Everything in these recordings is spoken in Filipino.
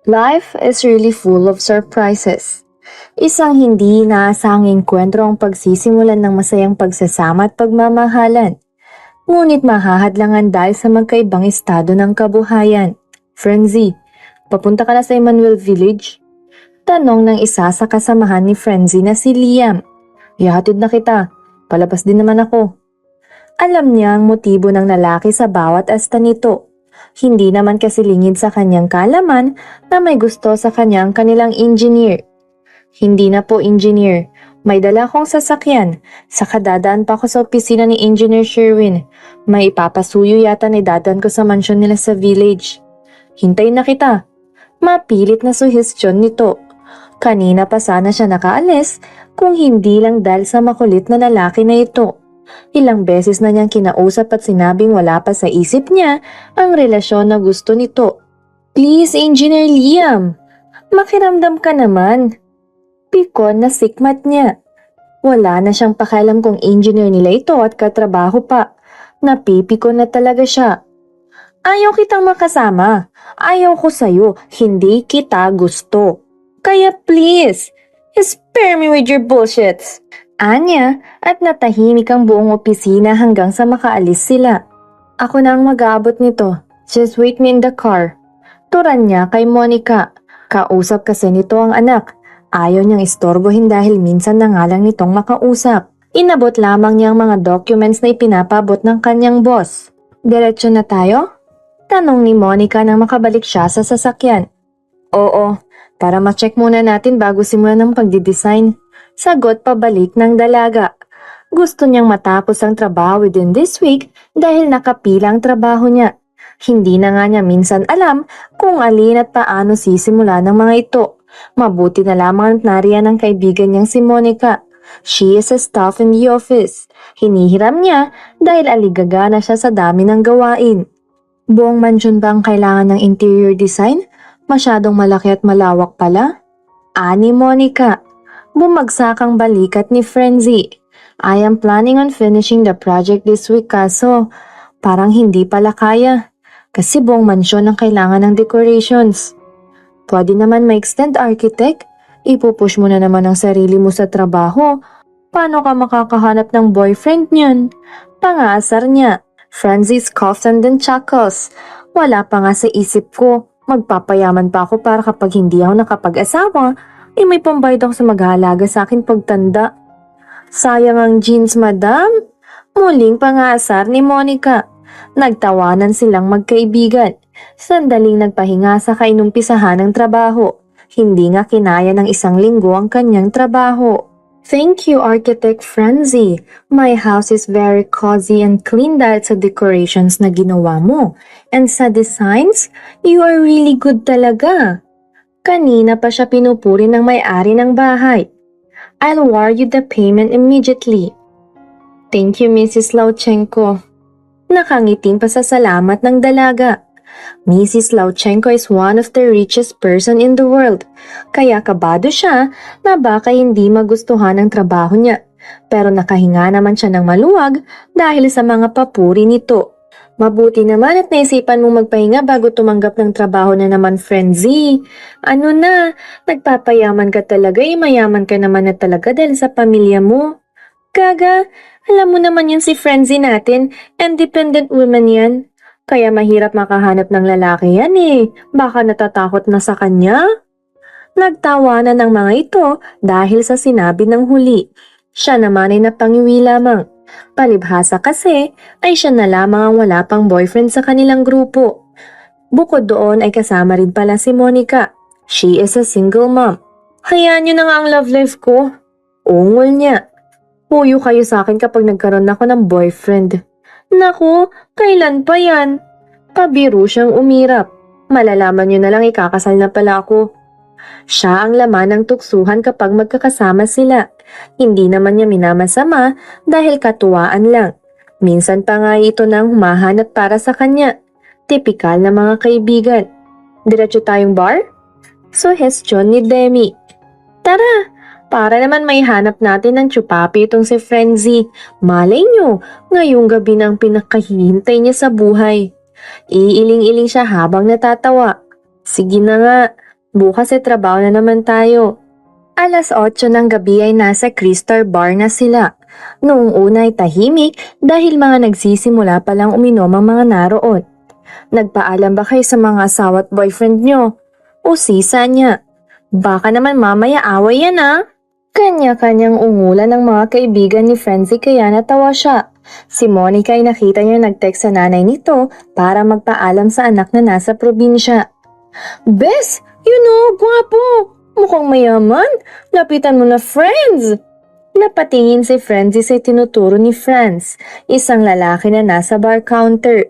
Life is really full of surprises. Isang hindi inaasahang enkwentro ang pagsisimulan ng masayang pagsasama at pagmamahalan. Ngunit mahahadlangan dahil sa magkaibang estado ng kabuhayan. Frenzy, papunta ka na sa Emmanuel Village? Tanong ng isa sa kasamahan ni Frenzy na si Liam. Ihatid na kita, palabas din naman ako. Alam niya ang motibo ng lalaki sa bawat asta nito. Hindi naman kasi lingid sa kanyang kaalaman na may gusto sa kanyang kanilang engineer. Hindi na po engineer, may dala akong sasakyan. Saka dadaan pa ako sa opisina ni Engineer Sherwin. May ipapasuyo yata ni dadan ko sa mansyon nila sa village. Hintayin na kita. Mapilit na suhestyon nito. Kanina pa sana siya nakaalis kung hindi lang dahil sa makulit na lalaki na ito. Ilang beses na niyang kinausap at sinabing wala pa sa isip niya ang relasyon na gusto nito. Please, Engineer Liam, makiramdam ka naman. Pikon na sikmat niya. Wala na siyang pakialam kung engineer nila ito at katrabaho pa. Napipikon na talaga siya. Ayaw kitang makasama. Ayaw ko sa'yo. Hindi kita gusto. Kaya please, spare me with your bullshits. Anya at natahimik ang buong opisina hanggang sa makaalis sila. Ako na ang mag-aabot nito. Just wait me in the car. Turan niya kay Monica. Kausap kasi nito ang anak. Ayaw niyang istorbohin dahil minsan na nga lang nitong makausap. Inabot lamang niya ang mga documents na ipinapabot ng kanyang boss. Diretso na tayo? Tanong ni Monica nang makabalik siya sa sasakyan. Oo, para ma-check muna natin bago simulan ng pagdidesign. Sagot pabalik ng dalaga. Gusto niyang matapos ang trabaho within this week dahil nakapila ang trabaho niya. Hindi na nga niya minsan alam kung alin at paano sisimula ng mga ito. Mabuti na lamang nariyan ang kaibigan niyang si Monica. She is a staff in the office. Hinihiram niya dahil aligaga na siya sa dami ng gawain. Buong mansyon ba ang kailangan ng interior design? Masyadong malaki at malawak pala? Ani Monica. Bumagsak ang balikat ni Frenzy. I am planning on finishing the project this week kaso parang hindi pala kaya. Kasi buong mansyon ang kailangan ng decorations. Pwede naman ma-extend architect. Ipupush mo na naman ang sarili mo sa trabaho. Paano ka makakahanap ng boyfriend niyan? Pangaasar niya. Frenzy coughs and then chuckles. Wala pa nga sa isip ko. Magpapayaman pa ako para kapag hindi ako nakapag-asawa, may pambayad ako sa mag-aalaga sa akin pagtanda. Sayang ang jeans, madam. Muling pangasar ni Monica. Nagtawanan silang magkaibigan. Sandaling nagpahinga sa kainumpisahan ng trabaho. Hindi nga kinaya ng isang linggo ang kanyang trabaho. Thank you, Architect Frenzy. My house is very cozy and clean dahil sa decorations na ginawa mo. And sa designs, you are really good talaga. Kanina pa siya pinupuri ng may-ari ng bahay. I'll wire you the payment immediately. Thank you, Mrs. Lauchenko. Nakangiting pasasalamat ng dalaga. Mrs. Lauchenko is one of the richest person in the world. Kaya kabado siya na baka hindi magustuhan ang trabaho niya. Pero nakahinga naman siya ng maluwag dahil sa mga papuri nito. Mabuti naman at naisipan mong magpahinga bago tumanggap ng trabaho na naman, Frenzy. Ano na, nagpapayaman ka talaga, mayaman ka naman na talaga dahil sa pamilya mo. Gaga, alam mo naman yan si Frenzy natin, independent woman yan. Kaya mahirap makahanap ng lalaki yan baka natatakot na sa kanya. Nagtawanan ng mga ito dahil sa sinabi ng huli. Siya naman ay napangiwi lamang. Palibhasa kasi ay siya na lamang ang wala pang boyfriend sa kanilang grupo. Bukod doon ay kasama rin pala si Monica. She is a single mom. Hayaan niyo na nga ang love life ko. Ungol niya. Puyo kayo sa akin kapag nagkaroon ako ng boyfriend. Naku, kailan pa yan? Pabiro siyang umirap. Malalaman niyo na lang ikakasal na pala ako. Siya ang laman ng tuksuhan kapag magkakasama sila. Hindi naman niya minamasama dahil katuwaan lang. Minsan pa nga ito nang humahanap para sa kanya. Tipikal na mga kaibigan. Diretso tayong bar? Suhestyon ni Demi. Tara, para naman may hanap natin ng tsupapi itong si Frenzy. Malay nyo, ngayong gabi na ang pinakahihintay niya sa buhay. Iiling-iling siya habang natatawa. Sige na nga, Bukas trabaho na naman tayo. Alas 8 ng gabi ay nasa Crystal Bar na sila. Noong una ay tahimik dahil mga nagsisimula pa lang uminom ang mga naroon. Nagpaalam ba kayo sa mga asawa at boyfriend nyo? O sisa niya? Baka naman mamaya away yan ah. Kanya-kanyang ungulan ng mga kaibigan ni Frenzy kaya natawa siya. Si Monica ay nakita niya nag-text sa nanay nito para magpaalam sa anak na nasa probinsya. Bes, gwapo! Mukhang mayaman. Lapitan mo na, friends! Napatingin si Frenzy sa tinuturo ni Franz, isang lalaki na nasa bar counter.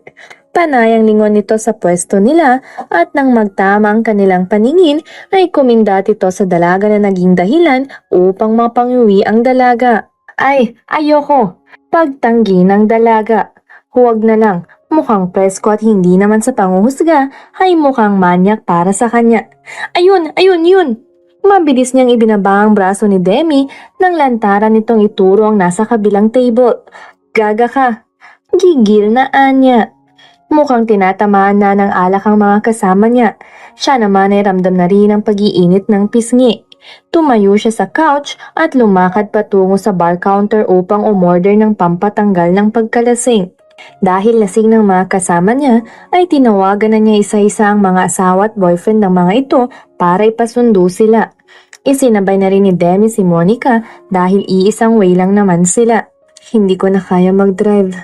Panayang lingon nito sa pwesto nila at nang magtama ang kanilang paningin ay kumindat ito sa dalaga na naging dahilan upang mapanguwi ang dalaga. Ay, ayoko! Pagtanggi ng dalaga. Huwag na lang. Mukhang presko at hindi naman sa panguhusga ay mukhang manyak para sa kanya. Ayun! Yun! Mabilis niyang ibinaba ang braso ni Demi nang lantaran nitong ituro ang nasa kabilang table. Gaga ka! Gigil na anya. Mukhang tinatamaan na ng alak ang mga kasama niya. Siya naman ay ramdam na rin ang pag-iinit ng pisngi. Tumayo siya sa couch at lumakad patungo sa bar counter upang umorder ng pampatanggal ng pagkalasing. Dahil lasing ng mga kasama niya, ay tinawagan na niya isa-isa ang mga asawa at boyfriend ng mga ito para ipasundo sila. Isinabay na rin ni Demi si Monica dahil iisang way lang naman sila. Hindi ko na kaya mag-drive.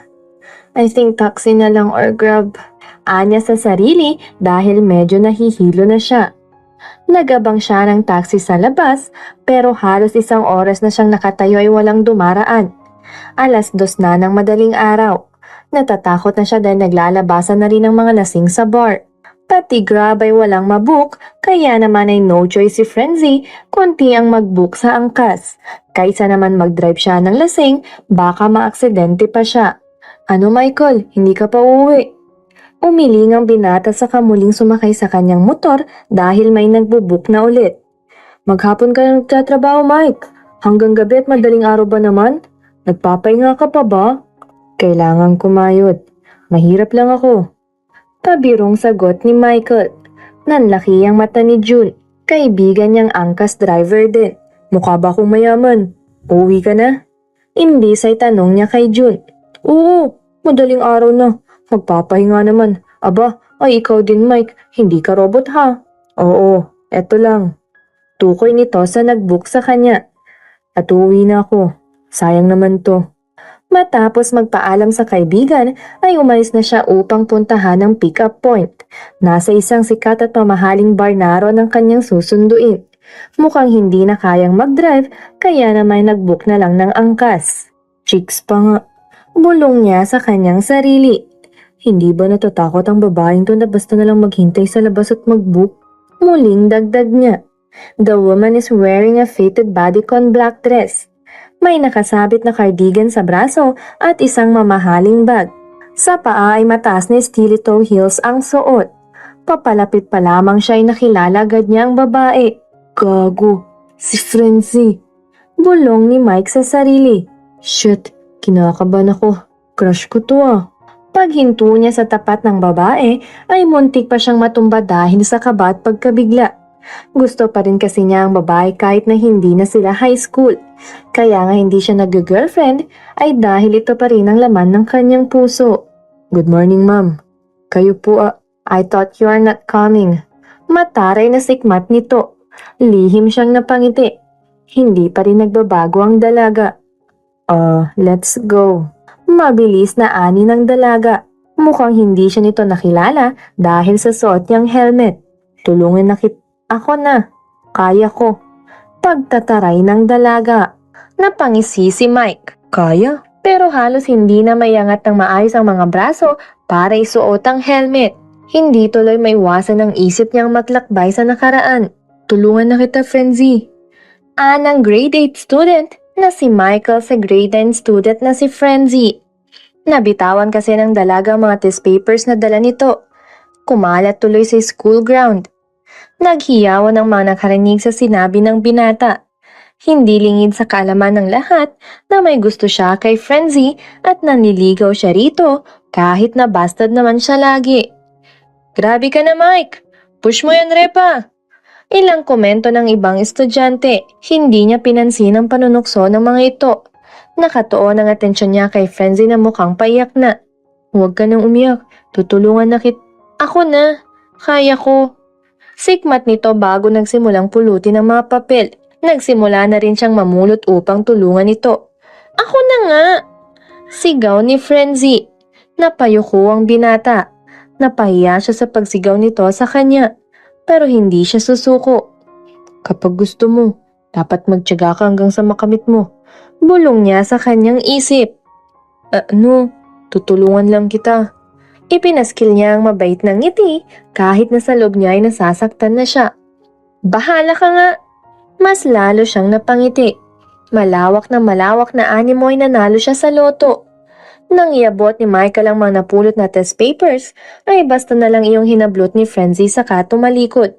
I think taxi na lang or grab. Anya sa sarili dahil medyo nahihilo na siya. Nagabang siya ng taxi sa labas pero halos isang oras na siyang nakatayo ay walang dumaraan. Alas 2 na ng madaling araw. Natatakot na siya dahil naglalabasan na rin ng mga lasing sa bar. Pati Grab ay walang mabook, kaya naman ay no choice si Frenzy kundi ang mag-book sa angkas. Kaysa naman mag-drive siya ng lasing, baka maaksidente pa siya. Ano Michael, hindi ka pa uuwi? Umiling ang binata sa kamuling sumakay sa kanyang motor dahil may nagbo-book na ulit. Maghapon ka na nagtatrabaho Mike, hanggang gabi at madaling araw ba naman? Nagpapahinga ka pa ba? Kailangan kumayod. Mahirap lang ako. Pabirong sagot ni Michael. Nanlaki ang mata ni June. Kaibigan niyang angkas driver din. Mukha ba akong mayaman? Uwi ka na? Imbis ay tanong niya kay June. Oo, madaling araw na. Magpapahinga naman. Aba, ay ikaw din Mike. Hindi ka robot ha? Oo, eto lang. Tukoy nito sa nag-book sa kanya. At uwi na ako. Sayang naman to. Matapos magpaalam sa kaibigan ay umalis na siya upang puntahan ang pick-up point. Nasa isang sikat at mamahaling bar naroon ang kanyang susunduin. Mukhang hindi na kayang mag-drive kaya naman nag-book na lang ng angkas. Chicks pa nga. Bulong niya sa kanyang sarili. Hindi ba natatakot ang babaeng to na basta na lang maghintay sa labas at mag-book? Muling dagdag niya. The woman is wearing a fitted bodycon black dress. May nakasabit na cardigan sa braso at isang mamahaling bag. Sa paa ay mataas na stiletto heels ang suot. Papalapit pa lamang siya ay nakilala agad niya ang babae. Gago, si Frenzy. Bulong ni Mike sa sarili. Shit, kinakabahan ako. Crush ko to ah. Paghinto niya sa tapat ng babae ay muntik pa siyang matumba dahil sa kaba at pagkabigla. Gusto pa rin kasi niya ang babae kahit na hindi na sila high school. Kaya nga hindi siya nag-girlfriend ay dahil ito pa rin ang laman ng kanyang puso. Good morning ma'am. Kayo po I thought you are not coming. Mataray na sikmat nito. Lihim siyang napangiti. Hindi pa rin nagbabago ang dalaga. Let's go. Mabilis na ani ng dalaga. Mukhang hindi siya nito nakilala dahil sa suot niyang helmet. Tulungan na ako na. Kaya ko. Pagtataray ng dalaga. Napangisi si Mike. Kaya? Pero halos hindi na mayangat ng maayos ang mga braso para isuot ang helmet. Hindi tuloy maiwasan ng isip niyang maglakbay sa nakaraan. Tulungan na kita, Frenzy. Ng grade 8 student na si Michael sa grade 9 student na si Frenzy. Nabitawan kasi ng dalaga ang mga test papers na dala nito. Kumalat tuloy sa school ground. Naghiyawan ang mga nakarinig sa sinabi ng binata. Hindi lingid sa kaalaman ng lahat na may gusto siya kay Frenzy at nanliligaw siya rito kahit na bastard naman siya lagi. Grabe ka na Mike! Push mo yan Repa! Ilang komento ng ibang estudyante, hindi niya pinansin ang panunukso ng mga ito. Nakatuon ang atensyon niya kay Frenzy na mukhang paiyak na. Huwag ka nang umiyak, tutulungan na Ako na, kaya ko. Sikmat nito bago nagsimulang pulutin ang mga papel. Nagsimula na rin siyang mamulot upang tulungan ito. Ako na nga! Sigaw ni Frenzy. Napayuko ang binata. Napahiya siya sa pagsigaw nito sa kanya. Pero hindi siya susuko. Kapag gusto mo, dapat magtiyaga ka hanggang sa makamit mo. Bulong niya sa kanyang isip. Ano? Tutulungan lang kita. Ipinaskil niya ang mabait ng ngiti kahit na sa loob niya ay nasasaktan na siya. Bahala ka nga! Mas lalo siyang napangiti. Malawak na animo ay nanalo siya sa loto. Nang iabot ni Michael ang mga napulot na test papers, ay basta na lang iyong hinablot ni Frenzy saka tumalikod.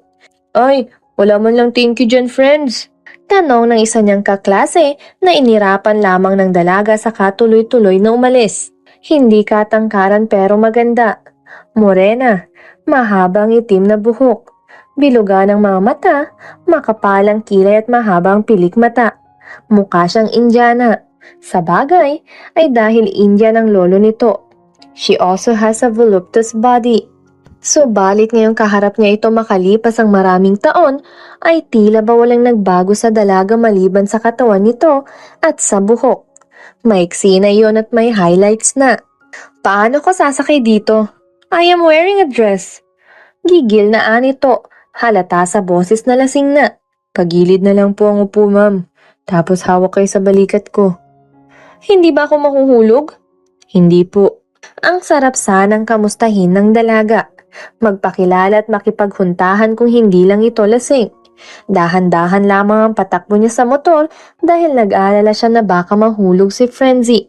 Ay, wala man lang thank you dyan, friends. Tanong ng isa niyang kaklase na inirapan lamang ng dalaga saka tuloy-tuloy na umalis. Hindi katangkaran pero maganda. Morena, mahabang itim na buhok. Biluga ng mga mata, makapalang kilay at mahabang pilik mata. Mukha siyang Indiana. Sa bagay, ay dahil Indian ang lolo nito. She also has a voluptuous body. Subalit ngayong kaharap niya ito makalipas ang maraming taon, ay tila ba walang nagbago sa dalaga maliban sa katawan nito at sa buhok. Maiksi na iyon at may highlights na. Paano ko sasakay dito? I am wearing a dress. Gigil na anito, halata sa boses na lasing na. Pagilid na lang po ang upo, ma'am. Tapos hawak kayo sa balikat ko. Hindi ba ako mahuhulog? Hindi po. Ang sarap sanang kamustahin ng dalaga. Magpakilala at makipaghuntahan kung hindi lang ito lasing. Dahan-dahan lamang ang patakbo niya sa motor dahil nag-aalala siya na baka mahulog si Frenzy.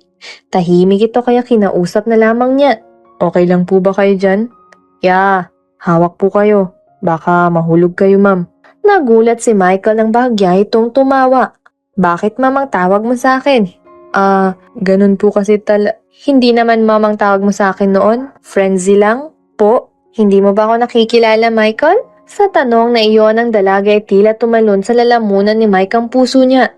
Tahimik ito kaya kinausap na lamang niya. Okay lang po ba kayo dyan? Yeah, hawak po kayo. Baka mahulog kayo, ma'am. Nagulat si Michael nang bahagya itong tumawa. Bakit mamang tawag mo sa akin? Ganun po kasi Hindi naman mamang tawag mo sa akin noon? Frenzy lang? Po? Hindi mo ba ako nakikilala, Michael? Sa tanong na iyon ang dalaga ay tila tumalon sa lalamunan ni Mike ang puso niya.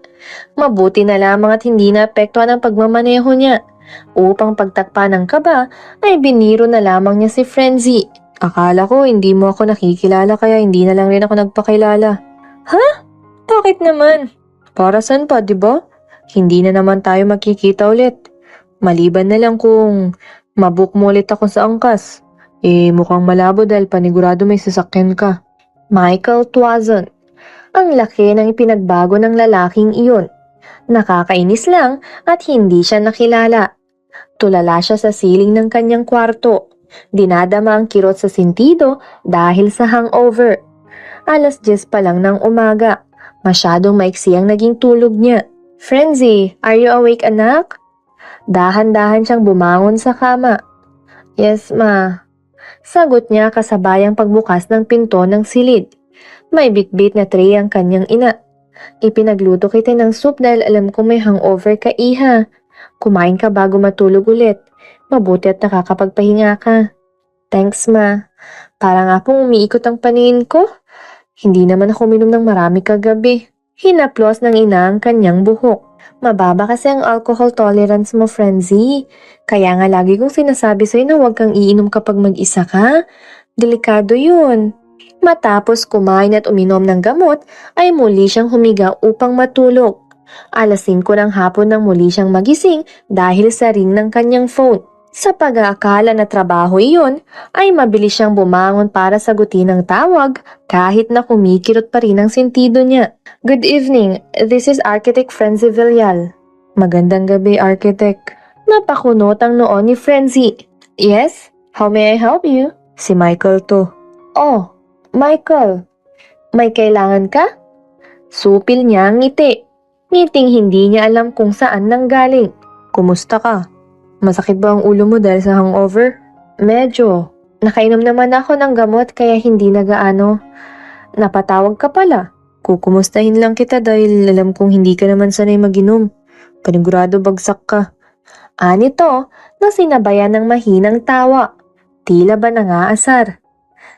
Mabuti na lamang at hindi naapektuhan ang pagmamaneho niya. Upang pagtakpa ng kaba ay biniro na lamang niya si Frenzy. Akala ko hindi mo ako nakikilala kaya hindi na lang rin ako nagpakilala. Ha? Bakit naman? Para saan pa, di ba? Hindi na naman tayo magkikita ulit. Maliban na lang kung mabook mo ulit ako sa angkas. Mukhang malabo dahil panigurado may sasakyan ka. Michael Tuazon. Ang laki ng ipinagbago ng lalaking iyon. Nakakainis lang at hindi siya nakilala. Tulala siya sa siling ng kanyang kwarto. Dinadama ang kirot sa sentido dahil sa hangover. 10:00 pa lang ng umaga. Masyadong maiksi ang naging tulog niya. Frenzy, are you awake, anak? Dahan-dahan siyang bumangon sa kama. Yes, ma. Sagot niya kasabayang pagbukas ng pinto ng silid. May bitbit na tray ang kanyang ina. Ipinagluto kita ng soup dahil alam ko may hangover ka, iha. Kumain ka bago matulog ulit. Mabuti at nakakapagpahinga ka. Thanks, ma. Para nga pong umiikot ang paningin ko. Hindi naman ako minom ng marami kagabi. Hinaplos ng ina ang kanyang buhok. Mababa kasi ang alcohol tolerance mo, Frenzy. Kaya nga lagi kong sinasabi sa'yo na huwag kang iinom kapag mag-isa ka. Delikado yun. Matapos kumain at uminom ng gamot, ay muli siyang humiga upang matulog. 5:00 ng hapon nang muli siyang magising dahil sa ring ng kanyang phone. Sa pag-aakala na trabaho iyon, ay mabilis siyang bumangon para sagutin ang tawag kahit na kumikirot pa rin ang sentido niya. Good evening, this is Architect Frenzy Villar. Magandang gabi, Architect. Napakunot ang noon ni Frenzy. Yes, how may I help you? Si Michael to. Oh, Michael, may kailangan ka? Supil niya ang ngiti. Ngiting hindi niya alam kung saan nanggaling. Kumusta ka? Masakit ba ang ulo mo dahil sa hangover? Medyo. Nakainom naman ako ng gamot kaya hindi nagaano. Napatawag ka pala. Kukumustahin lang kita dahil alam kong hindi ka naman sanay mag-inom. Panigurado bagsak ka. Anito na sinabayan ng mahinang tawa. Tila ba nangaasar?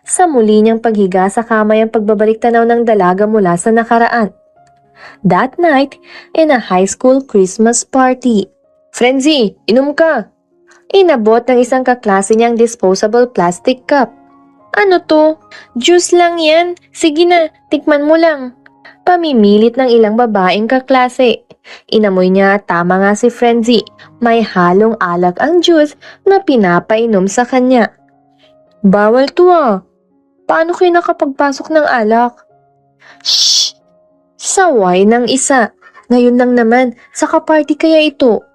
Sa muli niyang paghiga sa kamay ang pagbabalik tanaw ng dalaga mula sa nakaraan. That night, in a high school Christmas party. Frenzy, inom ka! Inabot ng isang kaklase niyang disposable plastic cup. Ano to? Juice lang yan. Sige na, tikman mo lang. Pamimilit ng ilang babaeng kaklase. Inamoy niya tama nga si Frenzy. May halong alak ang juice na pinapainom sa kanya. Bawal to ah. Paano kayo nakapagpasok ng alak? Shh! Saway ng isa. Ngayon lang naman, sa kaparty kaya ito.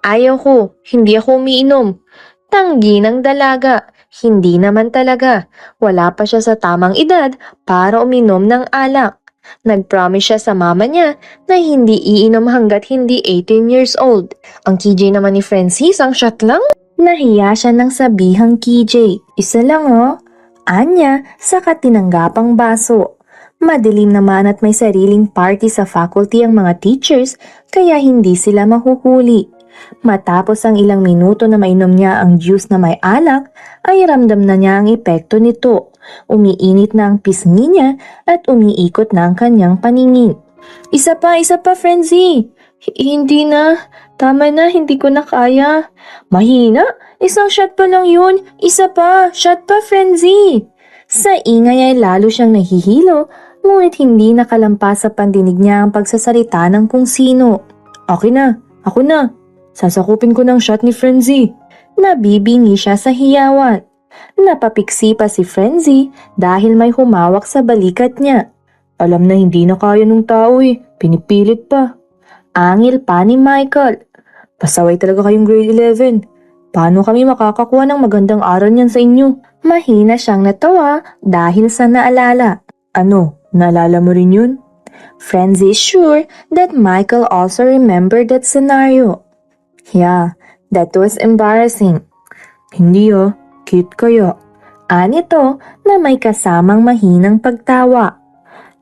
Ayaw ko, hindi ako umiinom. Tanggi ng dalaga. Hindi naman talaga. Wala pa siya sa tamang edad para uminom ng alak. Nag-promise siya sa mama niya na hindi iinom hanggat hindi 18 years old. Ang KJ naman ni Francis, ang shot lang. Nahiya siya ng sabihang KJ. Isa lang oh. Anya sa katinanggapang baso. Madilim naman at may sariling party sa faculty ang mga teachers kaya hindi sila mahuhuli. Matapos ang ilang minuto na mainom niya ang juice na may alak, ay ramdam na niya ang epekto nito. Umiinit na ang pisngi niya at umiikot na ang kanyang paningin. Isa pa, Frenzy! Hindi na. Tama na, hindi ko na kaya. Mahina? Isang shot pa lang yun. Isa pa, shot pa, Frenzy! Sa ingay ay lalo siyang nahihilo, ngunit hindi nakalampas sa pandinig niya ang pagsasalita ng kung sino. Okay na, ako na. Sasakupin ko ng shot ni Frenzy. Nabibingi siya sa hiyawan. Napapiksi pa si Frenzy dahil may humawak sa balikat niya. Alam na hindi na kaya ng tao eh, pinipilit pa. Angil pa ni Michael. Pasaway talaga kayong grade 11. Paano kami makakakuha ng magandang aral niyan sa inyo? Mahina siyang natawa dahil sa naalala. Ano, naalala mo rin yun? Frenzy is sure that Michael also remembered that scenario. Yeah, that was embarrassing. Hindi ah, cute kaya. Anito na may kasamang mahinang pagtawa.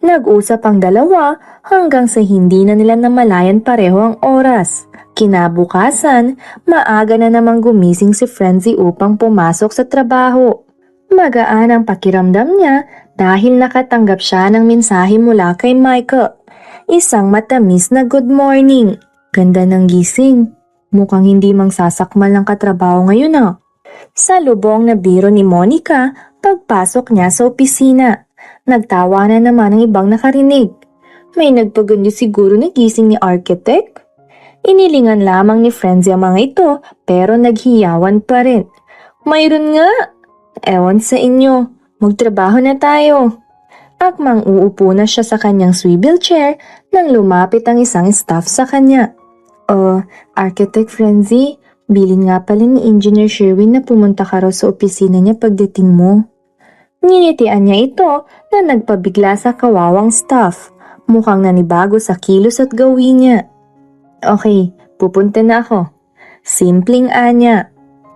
Nag-usap ang dalawa hanggang sa hindi na nila namalayan pareho ang oras. Kinabukasan, maaga na namang gumising si Frenzy upang pumasok sa trabaho. Magaan ang pakiramdam niya dahil nakatanggap siya ng mensahe mula kay Michael. Isang matamis na good morning. Ganda ng gising. Mukhang hindi mang sasakmal ng katrabaho ngayon ah. Sa lubong na biro ni Monica, pagpasok niya sa opisina. Nagtawa na naman ang ibang nakarinig. May nagpaganyo siguro na gising ni architect? Inilingan lamang ni Frenzy ang mga ito pero naghiyawan pa rin. Mayroon nga! Ewan sa inyo, magtrabaho na tayo. Akmang uupo na siya sa kanyang swivel chair nang lumapit ang isang staff sa kanya. Architect Frenzy, bilin nga pala ni Engineer Sherwin na pumunta ka raw sa opisina niya pagdating mo. Nginitian niya ito na nagpabigla sa kawawang staff. Mukhang nanibago sa kilos at gawin niya. Okay, pupunta na ako. Simpleng anya.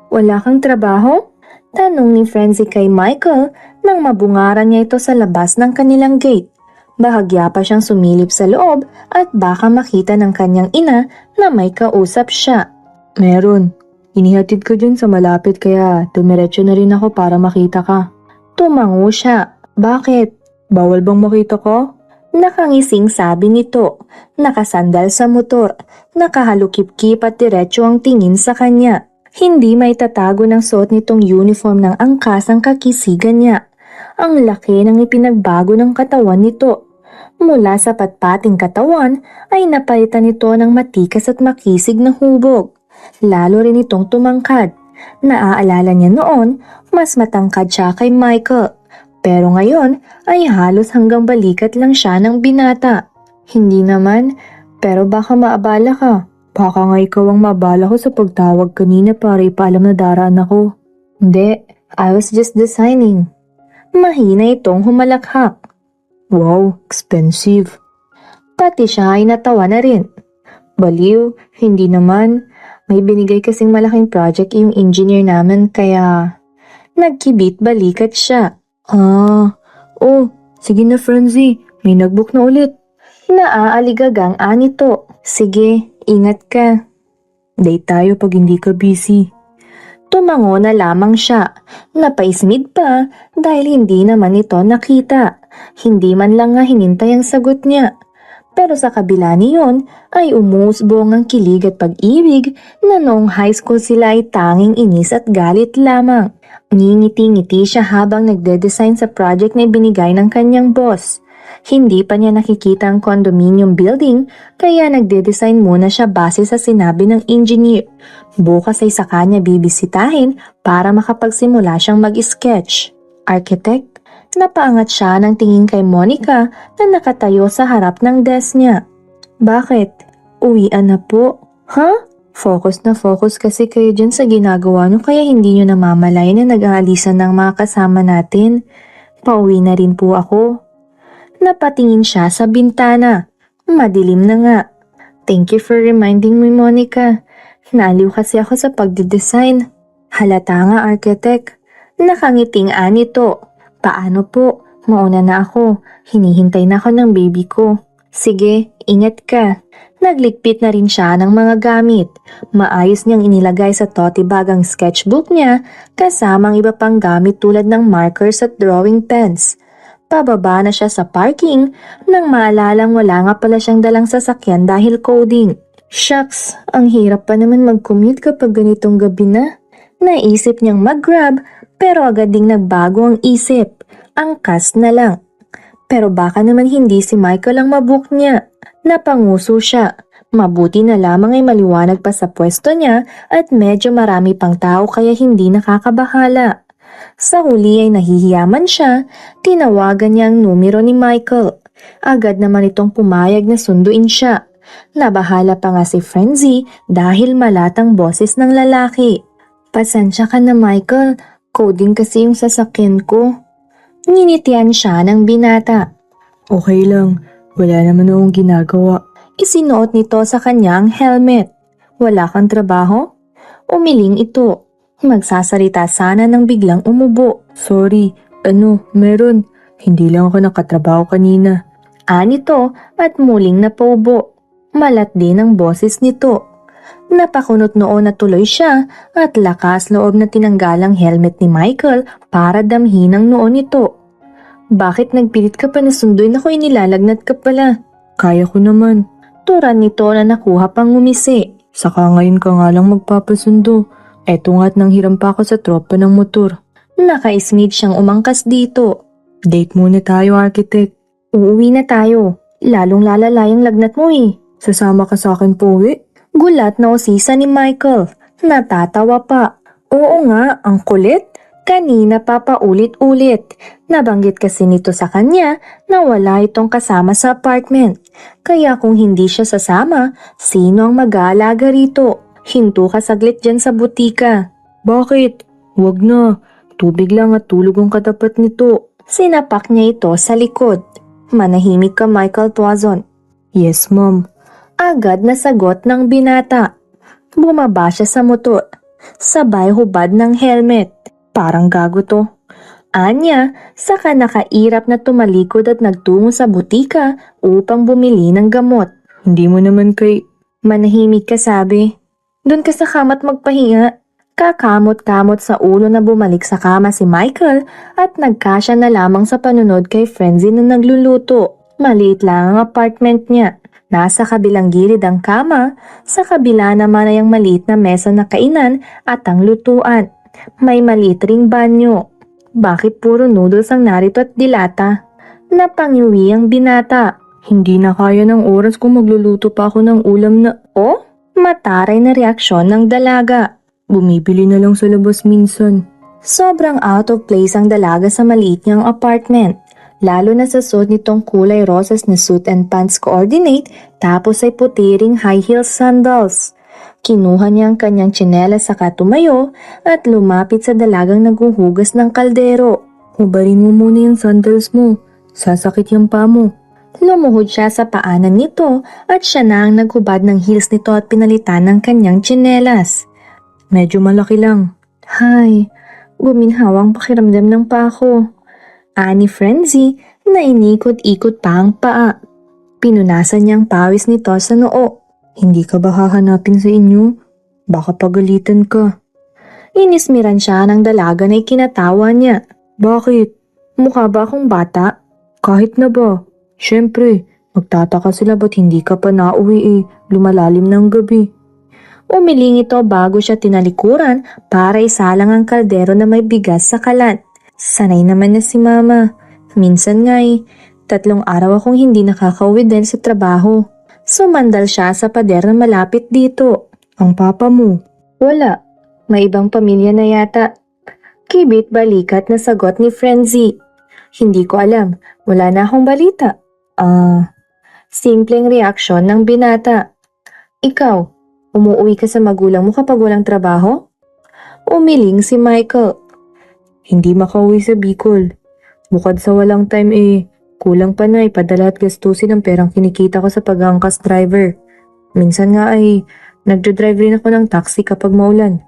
Wala kang trabaho? Tanong ni Frenzy kay Michael nang mabungaran niya ito sa labas ng kanilang gate. Bahagya pa siyang sumilip sa loob at baka makita ng kanyang ina na may kausap siya. Meron. Inihatid ko dyan sa malapit kaya tumiretso na rin ako para makita ka. Tumango siya. Bakit? Bawal bang makita ka? Nakangising sabi nito. Nakasandal sa motor. Nakahalukip-kip at diretso ang tingin sa kanya. Hindi may tatago ng suot nitong uniform ng angkas ang kakisigan niya. Ang laki ng ipinagbago ng katawan nito. Mula sa patpating katawan ay napalitan nito ng matikas at makisig na hubog. Lalo rin itong tumangkad. Naaalala niya noon, mas matangkad siya kay Michael. Pero ngayon ay halos hanggang balikat lang siya ng binata. Hindi naman, pero baka maabala ka. Baka nga ikaw ang maabala ko sa pagtawag kanina para ipaalam na daraan ako. Hindi, I was just designing. Mahina itong humalakhak. Wow, expensive. Pati siya ay natawa na rin. Baliw, hindi naman. May binigay kasing malaking project yung engineer namin kaya nagkibit balikat siya. Sige na Frenzy, may nagbook na ulit. Naaaligagang anito. Sige, ingat ka. Date tayo pag hindi ka busy. Tumango na lamang siya. Napaismid pa dahil hindi naman ito nakita. Hindi man lang nga hinintay ang sagot niya. Pero sa kabila niyon ay umusbong ang kilig at pag-ibig na noong high school sila ay tanging inis at galit lamang. Ngingiti-ngiti siya habang nagde-design sa project na ibinigay ng kanyang boss. Hindi pa niya nakikita ang condominium building kaya nagde-design muna siya base sa sinabi ng engineer. Bukas ay saka niya bibisitahin para makapagsimula siyang mag-sketch. Architect, napaangat siya ng tingin kay Monica na nakatayo sa harap ng desk niya. Bakit? Uwian na po. Ha? Focus na focus kasi kayo dyan sa ginagawa niyo kaya hindi niyo namamalay na nag-aalisan ng mga kasama natin. Pauwi na rin po ako. Napatingin siya sa bintana. Madilim na nga. Thank you for reminding me, Monica. Naaliw kasi ako sa pagdidesign. Halata nga, architect. Nakangiting nito. Paano po? Mauna na ako. Hinihintay na ako ng baby ko. Sige, ingat ka. Nagligpit na rin siya ng mga gamit. Maayos niyang inilagay sa tote bag ang sketchbook niya kasamang iba pang gamit tulad ng markers at drawing pens. Pababa na siya sa parking nang maalalang wala nga pala siyang dalang sasakyan dahil coding. Shucks, ang hirap pa naman mag-commute kapag ganitong gabi na. Naisip niyang mag-grab pero agad ding nagbago ang isip. Angkas na lang. Pero baka naman hindi si Michael ang mabook niya. Napanguso siya. Mabuti na lamang ay maliwanag pa sa pwesto niya at medyo marami pang tao kaya hindi nakakabahala. Sa huli ay nahihiyaman siya, tinawagan niya ang numero ni Michael. Agad naman itong pumayag na sunduin siya. Nabahala pa nga si Frenzy dahil malatang boses ng lalaki. Pasensya ka na Michael, coding kasi yung sasakyan ko. Nginitian siya ng binata. Okay lang, wala naman akong ginagawa. Isinuot nito sa kanyang helmet. Wala kang trabaho? Umiling ito. Magsasalita sana nang biglang umubo. Sorry, meron. Hindi lang ako nakatrabaho kanina. Anito at muling napaubo. Malat din ang boses nito. Napakunot noon na tuloy siya at lakas loob na tinanggal ang helmet ni Michael para damhin ang noon nito. Bakit nagpilit ka pa na sunduin ako inilalagnat ka pala? Kaya ko naman. Turan nito na nakuha pang ngumisi. Saka ngayon ka nga lang magpapasundo. Eto nga't nanghiram pa ako sa tropa ng motor. Naka-smid siyang umangkas dito. Date muna tayo, architect. Uuwi na tayo. Lalong lalala yung lagnat mo eh. Sasama ka sa akin po uwi? Gulat na usisa ni Michael. Natatawa pa. Oo nga, ang kulit. Kanina pa paulit-ulit. Nabanggit kasi nito sa kanya na wala itong kasama sa apartment. Kaya kung hindi siya sasama, sino ang mag-aalaga rito? Hinto ka saglit dyan sa butika. Bakit? Wag na. Tubig lang at tulog ang katapat nito. Sinapak niya ito sa likod. Manahimik ka Michael Tuazon. Yes, ma'am. Agad na sagot ng binata. Bumaba siya sa motor. Sabay hubad ng helmet. Parang gago to. Anya, saka nakairap na tumalikod at nagtungo sa butika upang bumili ng gamot. Hindi mo naman Manahimik ka sabi. Doon ka sa kama't magpahinga. Kakamot-kamot sa ulo na bumalik sa kama si Michael at nagkasya na lamang sa panunod kay Frenzy na nagluluto. Maliit lang ang apartment niya. Nasa kabilang gilid ang kama, sa kabila naman ay ang maliit na mesa na kainan at ang lutuan. May maliit ring banyo. Bakit puro noodles ang narito at dilata? Napangiwi ang binata. Hindi na kaya ng oras kung magluluto pa ako ng ulam na... Oh? Mataray na reaksyon ng dalaga. Bumibili na lang sa labas minsan. Sobrang out of place ang dalaga sa maliit niyang apartment. Lalo na sa suot nitong kulay rosas na suit and pants coordinate tapos ay putiring high heels sandals. Kinuha niya ang kanyang tsinelas saka tumayo at lumapit sa dalagang naghuhugas ng kaldero. Hubarin mo muna yung sandals mo. Sasakit yung paa mo. Lumuhod siya sa paanan nito at siya na ang naghubad ng heels nito at pinalitan ng kanyang tsinelas. Medyo malaki lang. Hay, guminhawang pakiramdam ng paa ko. Ani Frenzy na inikot-ikot pa ang paa. Pinunasan niyang pawis nito sa noo. Hindi ka ba hahanapin sa inyo? Baka pagalitan ka. Inismiran siya ng dalaga na ikinatawa niya. Bakit? Mukha ba akong bata? Kahit na ba? Siyempre, magtataka sila ba't hindi ka pa nauwi lumalalim ng gabi. Umiling ito bago siya tinalikuran para isalang ang kaldero na may bigas sa kalan. Sanay naman na si mama. Minsan nga 3 araw akong hindi nakakauwi dahil sa trabaho. Sumandal siya sa pader na malapit dito. Ang papa mo? Wala. May ibang pamilya na yata. Kibit balikat na sagot ni Frenzy. Hindi ko alam. Wala na akong balita. Simpleng reaksyon ng binata. Ikaw, umuwi ka sa magulang mo kapag walang trabaho? Umiling si Michael. Hindi makauwi sa Bicol. Bukod sa walang time kulang pa na ipadala at gastusin ang perang kinikita ko sa pag-angkas driver. Minsan nga nagdodrive rin ako ng taxi kapag maulan.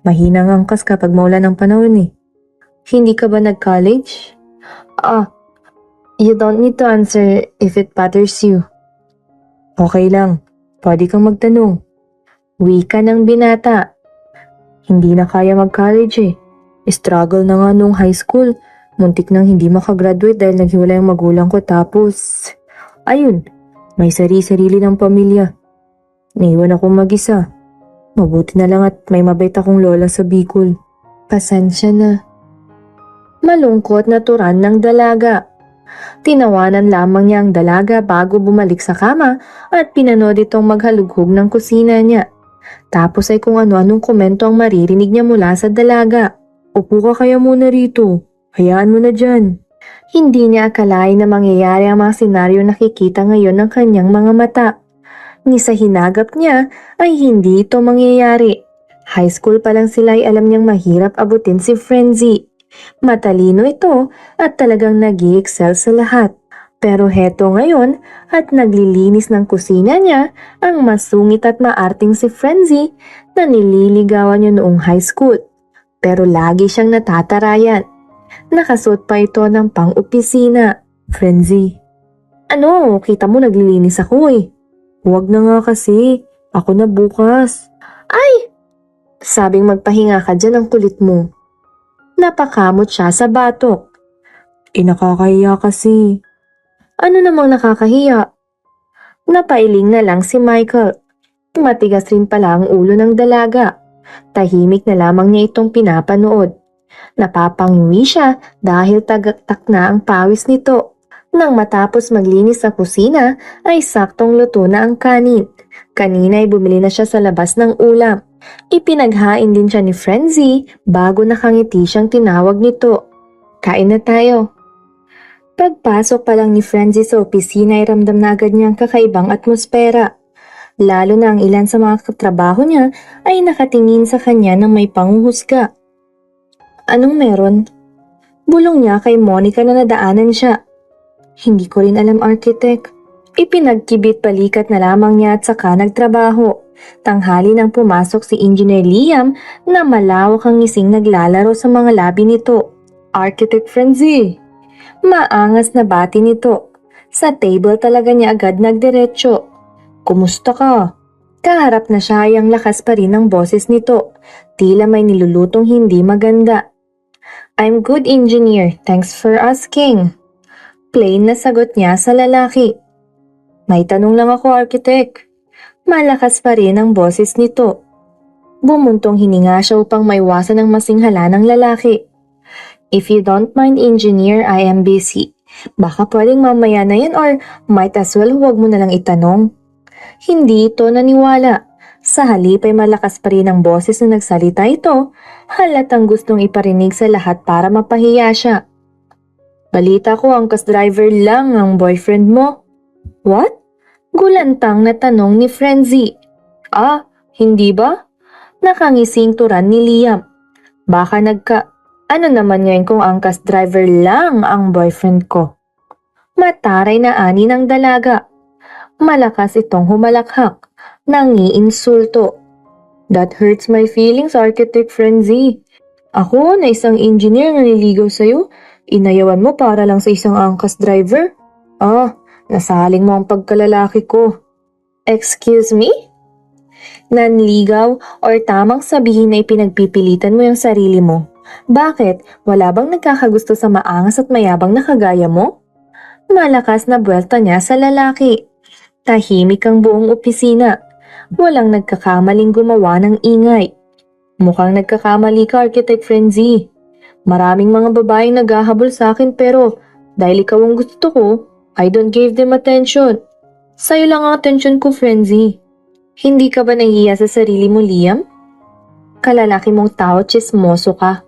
Mahina ang angkas kapag maulan ang panahon. Hindi ka ba nag-college? You don't need to answer if it bothers you. Okay lang. Pwede kang magtanong. Wika ng binata. Hindi na kaya mag-college. Struggle na nga nung high school. Muntik nang hindi makagraduate dahil naghiwalay ang magulang ko tapos, ayun, may sarili-sarili ng pamilya. Naiwan akong mag-isa. Mabuti na lang at may mabait akong lola sa Bicol. Pasensya na. Malungkot na turan ng dalaga. Tinawanan lamang niya ang dalaga bago bumalik sa kama at pinanood itong maghalughog ng kusina niya. Tapos ay kung ano-anong komento ang maririnig niya mula sa dalaga. Upo ka kaya muna rito. Hayaan mo na dyan. Hindi niya akalain na mangyayari ang mga senaryo nakikita ngayon ng kanyang mga mata. Ni sa hinagap niya ay hindi ito mangyayari. High school pa lang sila ay alam niyang mahirap abutin si Frenzy. Matalino ito at talagang nag-i-excel sa lahat. Pero heto ngayon at naglilinis ng kusina niya ang masungit at maarting si Frenzy na nililigawan niya noong high school. Pero lagi siyang natatarayan. Nakasuot pa ito ng pang-opisina. Frenzy. Ano? Kita mo naglilinis ako Huwag na nga kasi. Ako na bukas. Ay! Sabing magpahinga ka dyan ang kulit mo. Napakamot siya sa batok. Nakakahiya kasi. Ano namang nakakahiya? Napailing na lang si Michael. Matigas rin pala ang ulo ng dalaga. Tahimik na lamang niya itong pinapanood. Napapangiwi siya dahil tagaktak na ang pawis nito. Nang matapos maglinis sa kusina ay saktong luto na ang kanin. Kanina ay bumili na siya sa labas ng ulam. Ipinaghain din siya ni Frenzy bago nakangiti siyang tinawag nito. Kain na tayo. Pagpasok pa lang ni Frenzy sa opisina ay ramdam na agad niya ang kakaibang atmosfera. Lalo na ang ilan sa mga katrabaho niya ay nakatingin sa kanya ng may panghuhusga. Anong meron? Bulong niya kay Monica na nadaanan siya. Hindi ko rin alam, architect. Ipinagkibit balikat na lamang niya at saka nagtrabaho. Tanghali nang pumasok si Engineer Liam na malawak ang ngising naglalaro sa mga labi nito. Architect Frenzy! Maangas na bati nito. Sa table talaga niya agad nagdiretso. Kumusta ka? Kaharap na siya ay ang lakas pa rin ng boses nito. Tila may nilulutong hindi maganda. I'm good, engineer. Thanks for asking. Plain na sagot niya sa lalaki. May tanong lang ako, architect. Malakas pa rin ang boses nito. Bumuntong hininga siya upang maiwasan ang masinghala ng lalaki. If you don't mind, engineer, I am busy. Baka pwedeng mamaya na yan or might as well huwag mo na lang itanong. Hindi ito naniwala. Sa halip ay malakas pa rin ang boses na nagsalita ito, halatang gustong iparinig sa lahat para mapahiya siya. Balita ko angkas driver lang ang boyfriend mo. What? Gulantang na tanong ni Frenzy. Hindi ba? Nakangising turan ni Liam. Baka ano naman ngayon kung angkas driver lang ang boyfriend ko? Mataray na ani ng dalaga. Malakas itong humalakhak. Nangiinsulto. That hurts my feelings, architect Frenzy. Ako na isang engineer na nililigaw sa'yo, inayawan mo para lang sa isang angkas driver? Nasaling mo ang pagkalalaki ko. Excuse me? Nanligaw or tamang sabihin na ipinagpipilitan mo yung sarili mo? Bakit? Wala bang nagkakagusto sa maangas at mayabang na kagaya mo? Malakas na buwelta niya sa lalaki. Tahimik ang buong opisina. Walang nagkakamaling gumawa ng ingay. Mukhang nagkakamali ka, Architect Frenzy. Maraming mga babaeng naghahabol sa akin pero dahil ikaw ang gusto ko, I don't give them attention. Sa'yo lang ang attention ko, Frenzy. Hindi ka ba nahihiya sa sarili mo, Liam? Kalalaki mong tao, chismoso ka.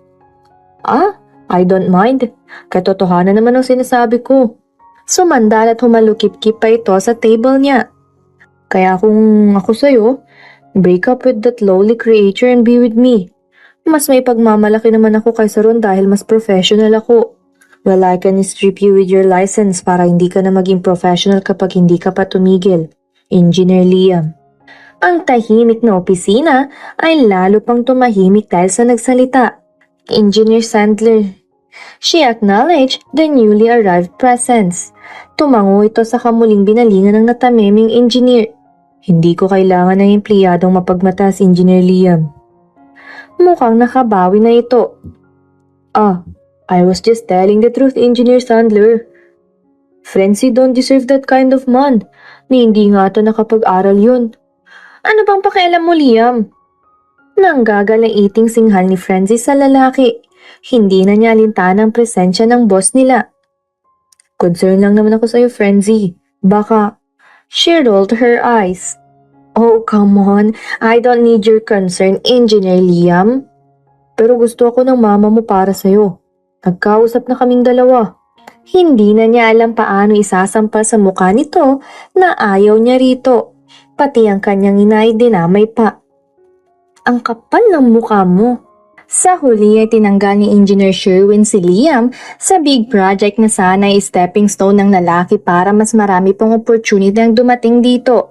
I don't mind. Katotohanan naman ang sinasabi ko. Sumandal at humalukip-kip pa ito sa table niya. Kaya kung ako sa'yo, break up with that lowly creature and be with me. Mas may pagmamalaki naman ako kaysa ron dahil mas professional ako. Well, I can strip you with your license para hindi ka na maging professional kapag hindi ka pa tumigil. Engineer Liam. Ang tahimik na opisina ay lalo pang tumahimik dahil sa nagsalita. Engineer Sandler. She acknowledged the newly arrived presence. Tumango ito sa kamuling binalingan ng natameming engineer. Hindi ko kailangan ng empleyadong mapagmatas, Engineer Liam. Mukhang nakabawi na ito. I was just telling the truth, Engineer Sandler. Frenzy don't deserve that kind of man. Ni hindi nga ito nakapag-aral yun. Ano bang pakialam mo, Liam? Nanggagalating singhal ni Frenzy sa lalaki. Hindi na niya alintana ang presensya ng boss nila. Concern lang naman ako sa'yo, Frenzy. Baka, she rolled her eyes. Oh, come on. I don't need your concern, Engineer Liam. Pero gusto ako ng mama mo para sa'yo. Nagkausap na kaming dalawa. Hindi na niya alam paano isasampal sa mukha nito na ayaw niya rito. Pati ang kanyang ina ay dinamay pa. Ang kapal ng mukha mo. Sa huli ay tinanggal ni Engineer Sherwin si Liam sa big project na sana ay stepping stone ng lalaki para mas marami pang opportunity ang dumating dito.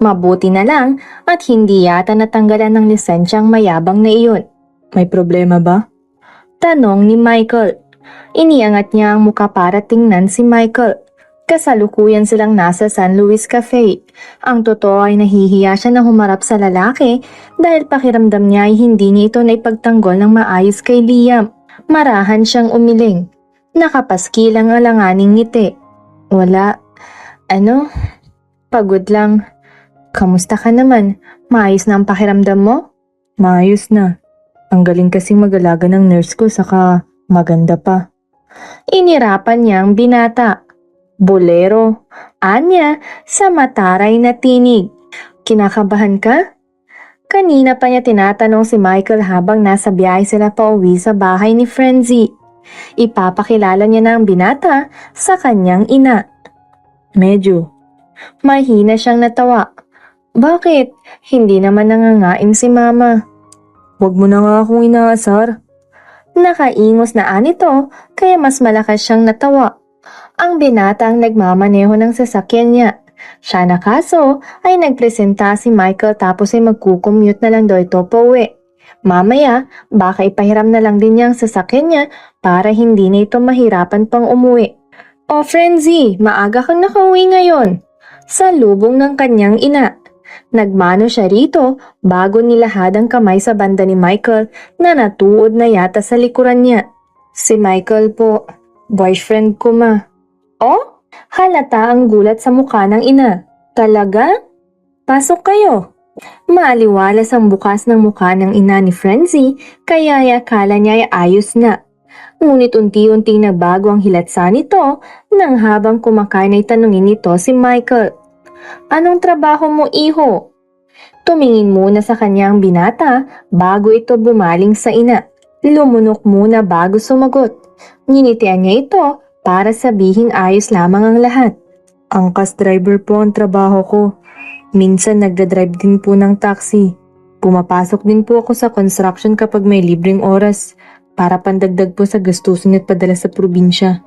Mabuti na lang at hindi yata natanggalan ng lisensyang mayabang na iyon. May problema ba? Tanong ni Michael. Iniangat niya ang muka para tingnan si Michael. Kasalukuyan silang nasa San Luis Cafe. Ang totoo ay nahihiya siya na humarap sa lalaki dahil pakiramdam niya ay hindi niya ito naipagtanggol ng maayos kay Liam. Marahan siyang umiling. Nakapaskilang alanganing ngiti. Wala. Pagod lang. Kamusta ka naman? Maayos na ang pakiramdam mo? Maayos na. Ang galing kasing mag-alaga ng nurse ko saka maganda pa. Inirapan niyang binata. Bolero. Anya sa mataray na tinig. Kinakabahan ka? Kanina pa niya tinatanong si Michael habang nasa biyahe sila pauwi sa bahay ni Frenzy. Ipapakilala niya na ang binata sa kanyang ina. Medyo. Mahina siyang natawa. Bakit? Hindi naman nangangain si mama. Huwag mo na nga akong inaasar. Nakaingos na anito kaya mas malakas siyang natawa. Ang binata ang nagmamaneho ng sasakyan niya. Siya na kaso ay nagpresenta si Michael tapos ay magkukommute na lang daw ito pauwi. Mamaya baka ipahiram na lang din niya ang sasakyan niya para hindi na ito mahirapan pang umuwi. O Frenzy, maaga kang nakauwi ngayon. Sa lubong ng kanyang ina. Nagmano siya rito bago nilahad ang kamay sa banda ni Michael na natuod na yata sa likuran niya. Si Michael po, boyfriend ko ma. Oh? Halata ang gulat sa mukha ng ina. Talaga? Pasok kayo. Maaliwalas ang bukas ng mukha ng ina ni Frenzy kaya akala niya ay ayos na. Ngunit unti-unting nagbago ang hilatsa nito nang habang kumakain ay tanungin nito si Michael. Anong trabaho mo, iho? Tumingin muna sa kanyang binata bago ito bumaling sa ina. Lumunok muna bago sumagot. Nginitian niya ito para sabihing ayos lamang ang lahat. Angkas driver po ang trabaho ko. Minsan nagdadrive din po ng taxi. Pumapasok din po ako sa construction kapag may libreng oras para pandagdag po sa gastusin at padala sa probinsya.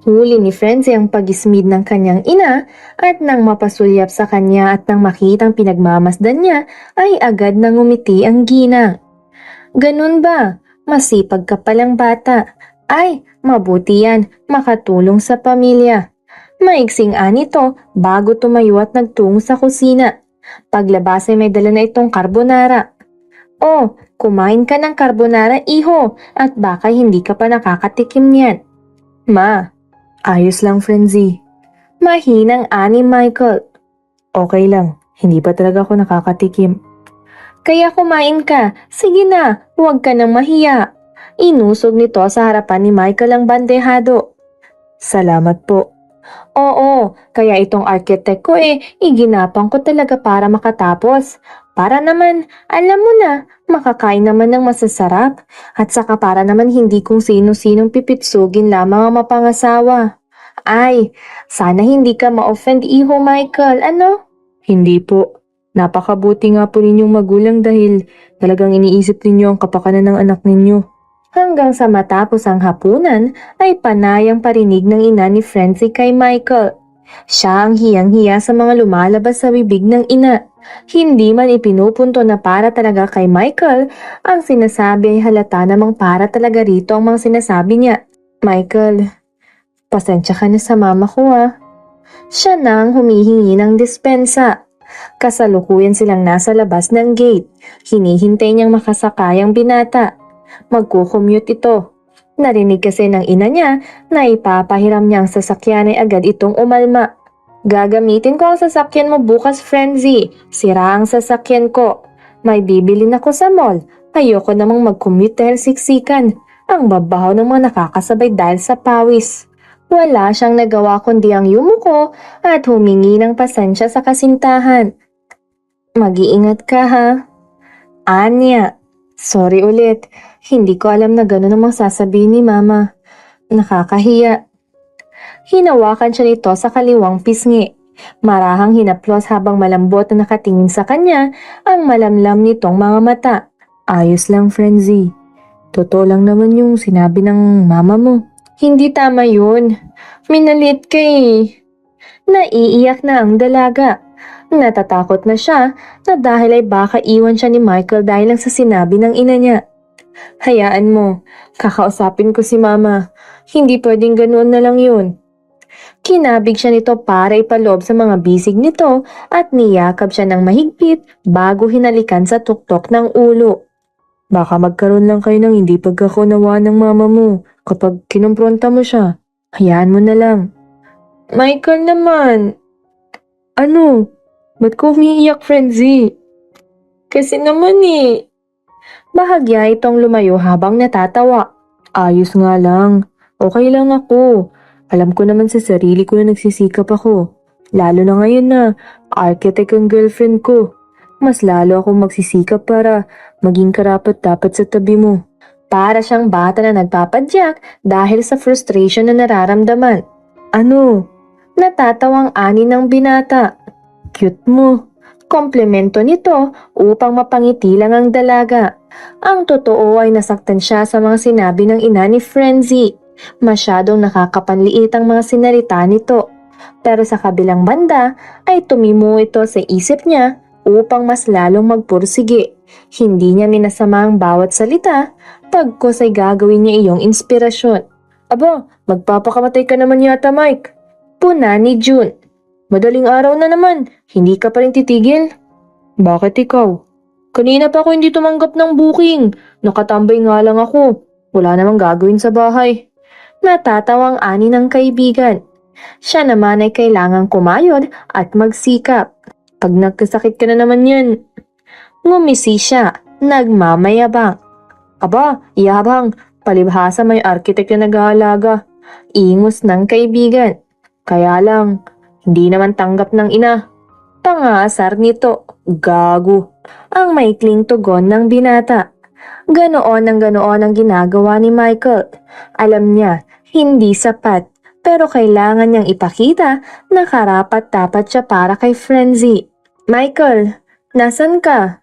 Huli ni Frenzy ang pag-ismid ng kanyang ina at nang mapasulyap sa kanya at nang makitang pinagmamasdan niya ay agad nang umiti ang ginang. Ganun ba? Masipag ka palang bata. Ay, mabuti yan, makatulong sa pamilya. Maiksing anito bago tumayo at nagtungo sa kusina. Paglabas ay may dala na itong carbonara. Oh, kumain ka ng carbonara, iho, at baka hindi ka pa nakakatikim niyan. Ma, ayos lang, Frenzy. Mahinang ani Michael. Okay lang, hindi pa talaga ako nakakatikim. Kaya kumain ka. Sige na, huwag ka nang mahiya. Inusog nito sa harapan ni Michael ang bandehado. Salamat po. Oo, kaya itong architect ko iginapang ko talaga para makatapos. Para naman, alam mo na, makakain naman ng masasarap. At saka para naman hindi kung sino-sinong pipitsugin lamang ang mapangasawa. Ay, sana hindi ka ma-offend, iho Michael, ano? Hindi po. Napakabuti nga po ninyong magulang dahil talagang iniisip ninyo ang kapakanan ng anak ninyo. Hanggang sa matapos ang hapunan ay panayang parinig ng ina ni Frenzy kay Michael. Siya ang hiyang-hiya sa mga lumalabas sa bibig ng ina. Hindi man ipinupunto na para talaga kay Michael, ang sinasabi ay halata namang para talaga rito ang mga sinasabi niya. Michael, pasensya ka na sa mama ko ah. Siya na ang humihingi ng dispensa. Kasalukuyan silang nasa labas ng gate. Hinihintay niyang makasakay ang binata. Magkukommute ito. Narinig kasi ng ina niya na ipapahiram niya ang sasakyan ay agad itong umalma. Gagamitin ko ang sasakyan mo bukas, Frenzy. Sira ang sasakyan ko. May bibilin ako sa mall. Ayoko namang mag-commute dahil siksikan. Ang babaho ng mga nakakasabay dahil sa pawis. Wala siyang nagawa kundi ang yumuko at humingi ng pasensya sa kasintahan. Mag-iingat ka ha. Anya, sorry ulit. Hindi ko alam na gano'n ang sasabihin ni mama. Nakakahiya. Hinawakan siya nito sa kaliwang pisngi. Marahang hinaplos habang malambot na nakatingin sa kanya ang malamlam nitong mga mata. Ayos lang, Frenzy. Totoo lang naman yung sinabi ng mama mo. Hindi tama yun. Minalit ka eh. Naiiyak na ang dalaga. Natatakot na siya na dahil ay baka iwan siya ni Michael dahil lang sa sinabi ng ina niya. Hayaan mo, kakausapin ko si mama. Hindi pwedeng ganoon na lang yun. Kinabig siya nito para ipalob sa mga bisig nito at niyakap siya ng mahigpit bago hinalikan sa tuktok ng ulo. Baka magkaroon lang kayo ng hindi pagkakunawaan ng mama mo kapag kinumpronta mo siya. Hayaan mo na lang. Michael naman. Ano? Ba't ko umiiyak, Frenzy? Kasi naman eh. Bahagya itong lumayo habang natatawa. Ayos nga lang. Okay lang ako. Alam ko naman sa sarili ko na nagsisikap ako. Lalo na ngayon na architect ang girlfriend ko. Mas lalo akong magsisikap para maging karapat-dapat sa tabi mo. Para siyang bata na nagpapadyak dahil sa frustration na nararamdaman. Ano? Natatawang ani ng binata. Cute mo. Komplemento nito upang mapangiti lang ang dalaga. Ang totoo ay nasaktan siya sa mga sinabi ng ina ni Frenzy. Masyadong nakakapanliit ang mga sinarita nito. Pero sa kabilang banda ay tumimo ito sa isip niya upang mas lalong magpursige. Hindi niya minasama ang bawat salita, pagkos ay gagawin niya iyong inspirasyon. Aba, magpapakamatay ka naman yata, Mike. Puna ni June. Madaling araw na naman, hindi ka pa rin titigil? Bakit ikaw? Kanina pa ako hindi tumanggap ng booking. Nakatambay nga lang ako. Wala namang gagawin sa bahay. Natatawang ani ng kaibigan. Siya naman ay kailangang kumayod at magsikap. Pag nagkasakit ka na naman yan. Ngumisi siya, nagmamayabang. Aba, yabang, palibhasa may arkitek na nag-aalaga. Ingos ng kaibigan. Kaya lang, hindi naman tanggap ng ina. Pangasar nito, gago. Ang maikling tugon ng binata. Ganoon ang ginagawa ni Michael. Alam niya, hindi sapat. Pero kailangan niyang ipakita na karapat-dapat siya para kay Frenzy. Michael, nasan ka?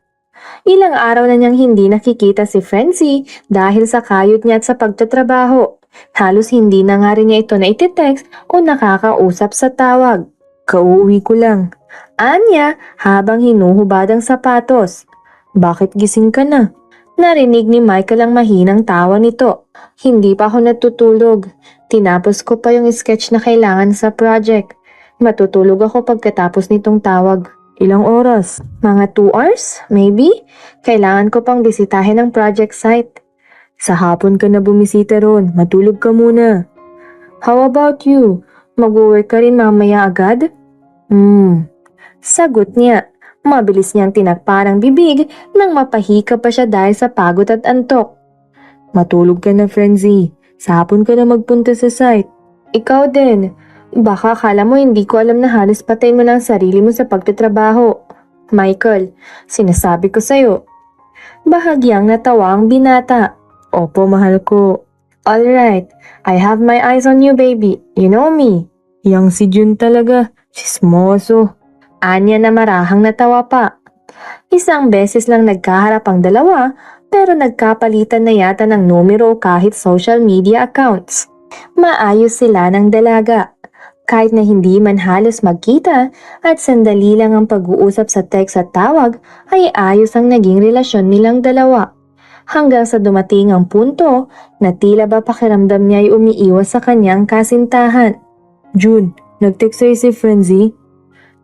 Ilang araw na niyang hindi nakikita si Frenzy dahil sa kayod niya at sa pagtatrabaho. Halos hindi na nga rin niya ito na iti-text o nakakausap sa tawag. Kauwi ko lang. Anya habang hinuhubad ang sapatos. Bakit gising ka na? Narinig ni Michael ang mahinang tawa nito. Hindi pa ako natutulog. Tinapos ko pa yung sketch na kailangan sa project. Matutulog ako pagkatapos nitong tawag. Ilang oras? Mga 2 hours, maybe? Kailangan ko pang bisitahin ang project site. Sa hapon ka na bumisita ron, matulog ka muna. How about you? Mag-work ka rin mamaya agad? Sagot niya. Mabilis niyang tinakpan ang bibig nang mapahika pa siya dahil sa pagod at antok. Matulog ka na, Frenzy. Sa hapon ka na magpunta sa site. Ikaw din. Baka akala mo hindi ko alam na halos patayin mo na ang sarili mo sa pagtatrabaho. Michael, sinasabi ko sa'yo. Bahagyang natawa ang binata. Opo, mahal ko. Alright, I have my eyes on you, baby. You know me. Yang si Jun talaga. Chismoso. Anya na marahang natawa pa. Isang beses lang nagkaharap ang dalawa pero nagkapalitan na yata ng numero kahit social media accounts. Maayos sila ng dalaga. Kahit na hindi man halos magkita at sandali lang ang pag-uusap sa text at tawag ay ayos ang naging relasyon nilang dalawa. Hanggang sa dumating ang punto na tila ba pakiramdam niya ay umiiwas sa kanyang kasintahan. Jun, nag-text sa'yo si Frenzy?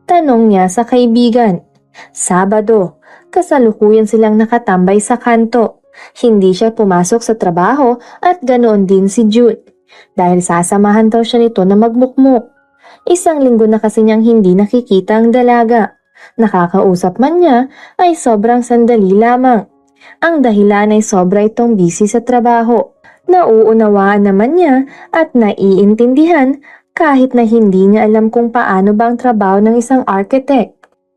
Tanong niya sa kaibigan. Sabado, kasalukuyan silang nakatambay sa kanto. Hindi siya pumasok sa trabaho at ganoon din si Jude. Dahil sasamahan daw siya nito na magmukmuk. Isang linggo na kasi niyang hindi nakikita ang dalaga. Nakakausap man niya ay sobrang sandali lamang. Ang dahilan ay sobra itong busy sa trabaho. Nauunawaan naman niya at naiintindihan kahit na hindi niya alam kung paano ba ang trabaho ng isang architect.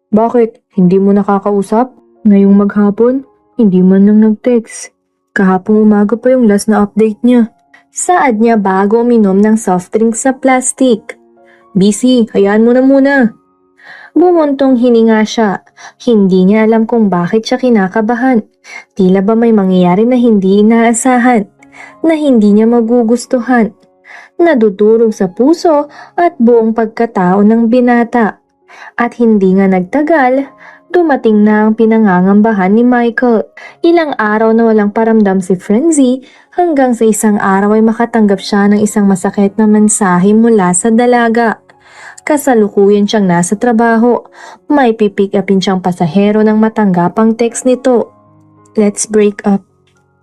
Bakit? Hindi mo nakakausap? Ngayong maghapon, hindi man lang nag-text. Kahapong umaga pa yung last na update niya. Saad niya bago uminom ng soft drink sa plastic. Busy, hayaan mo na muna. Bumuntong hininga siya. Hindi niya alam kung bakit siya kinakabahan. Tila ba may mangyayari na hindi inaasahan, na hindi niya magugustuhan. Nadudurog sa puso at buong pagkatao ng binata. At hindi nga nagtagal, dumating na ang pinangangambahan ni Michael. Ilang araw na walang paramdam si Frenzy hanggang sa isang araw ay makatanggap siya ng isang masakit na mensahe mula sa dalaga. Kasalukuyan siyang nasa trabaho. May pipick upin siyang pasahero nang matanggap ang text nito. Let's break up.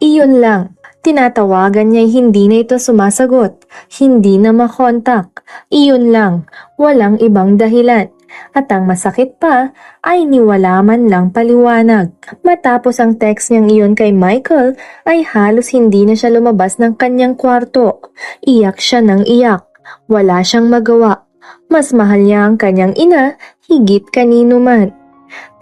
Iyon lang. Tinatawagan niya hindi na ito sumasagot. Hindi na makontak. Iyon lang. Walang ibang dahilan. At ang masakit pa ay niwala man lang paliwanag. Matapos ang text niyang iyon kay Michael ay halos hindi na siya lumabas ng kanyang kwarto. Iyak siya ng iyak. Wala siyang magawa. Mas mahal niya ang kanyang ina higit kanino man.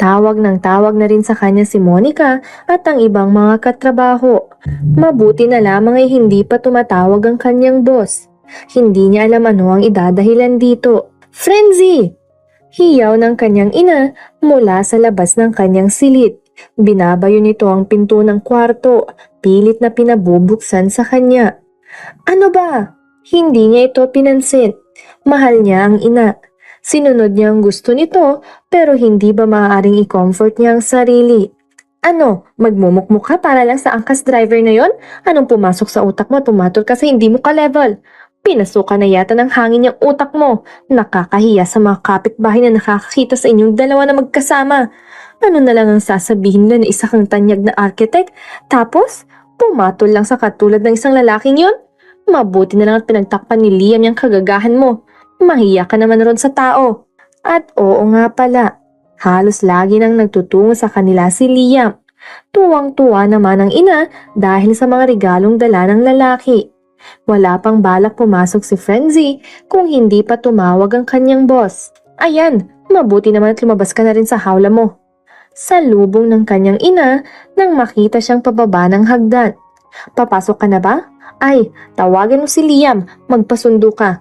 Tawag ng tawag na rin sa kanya si Monica at ang ibang mga katrabaho. Mabuti na lamang ay hindi pa tumatawag ang kanyang boss. Hindi niya alam ano ang idadahilan dito. Frenzy! Hiyaw ng kanyang ina mula sa labas ng kanyang silid. Binabayo nito ang pinto ng kwarto, pilit na pinabubuksan sa kanya. Ano ba? Hindi niya ito pinansin. Mahal niya ang ina. Sinunod niya ang gusto nito pero hindi ba maaaring i-comfort niya ang sarili? Ano, magmumukmuk ka para lang sa angkas driver na yon? Anong pumasok sa utak mo? Pumatol kasi hindi mo ka-level. Pinasukan na yata ng hangin yung utak mo. Nakakahiya sa mga kapitbahay na nakakakita sa inyong dalawa na magkasama. Ano na lang ang sasabihin nila na isa kang tanyag na architect? Tapos, pumatol lang sa katulad ng isang lalaking yon? Mabuti na lang at pinagtakpan ni Liam yung kagagahan mo. Mahiya ka naman ron sa tao. At oo nga pala, halos lagi nang nagtutungo sa kanila si Liam. Tuwang-tuwa naman ang ina dahil sa mga regalong dala ng lalaki. Wala pang balak pumasok si Frenzy kung hindi pa tumawag ang kanyang boss. Ayan, mabuti naman at lumabas ka na rin sa hawla mo. Sa lubong ng kanyang ina nang makita siyang pababa ng hagdan. Papasok ka na ba? Ay, tawagan mo si Liam, magpasundo ka.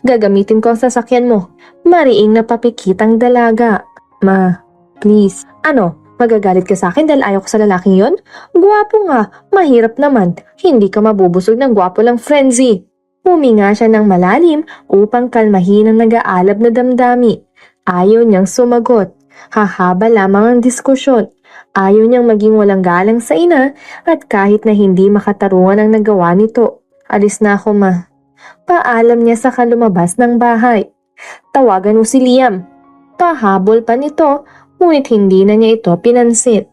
Gagamitin ko ang sasakyan mo. Mariing na papikitang dalaga. Ma, please. Ano, magagalit ka sa akin dahil ayaw ko sa lalaking yon? Gwapo nga, mahirap naman. Hindi ka mabubusog ng gwapo lang, Frenzy. Huminga siya ng malalim upang kalmahin ang nag-aalab na damdami. Ayaw niyang sumagot. Hahaba lamang ang diskusyon. Ayaw niyang maging walang galang sa ina at kahit na hindi makatarungan ang nagawa nito. Alis na ako, ma. Paalam niya sa kalumabas ng bahay. Tawagan mo si Liam. Pahabol pa nito, ngunit hindi na niya ito pinansin.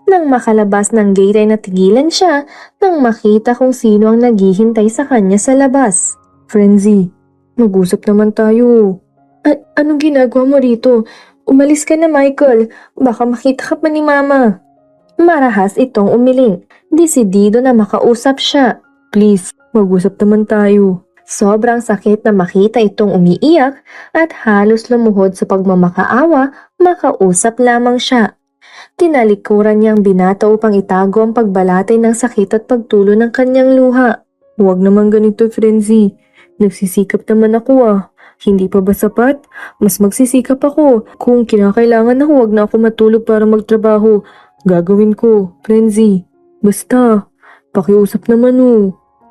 Nang makalabas ng gate ay natigilan siya nang makita kung sino ang naghihintay sa kanya sa labas. Frenzy, mag-usap naman tayo. Anong ginagawa mo rito? Umalis ka na, Michael. Baka makita ka pa ni Mama. Marahas itong umiling, desidido na makausap siya. Please, mag-usap naman tayo. Sobrang sakit na makita itong umiiyak at halos lumuhod sa pagmamakaawa, makausap lamang siya. Tinalikuran niyang binata upang itago ang pagbalatay ng sakit at pagtulo ng kanyang luha. Huwag naman ganito, Frenzy. Nagsisikap naman ako Hindi pa ba sapat? Mas magsisikap ako. Kung kinakailangan na huwag na ako matulog para magtrabaho. Gagawin ko, Frenzy. Basta, pakiusap naman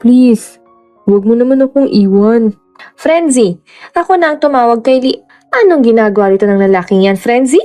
Please, huwag mo naman akong iwan. Frenzy, ako na ang tumawag kay Lee. Anong ginagawa rito ng lalaking yan, Frenzy?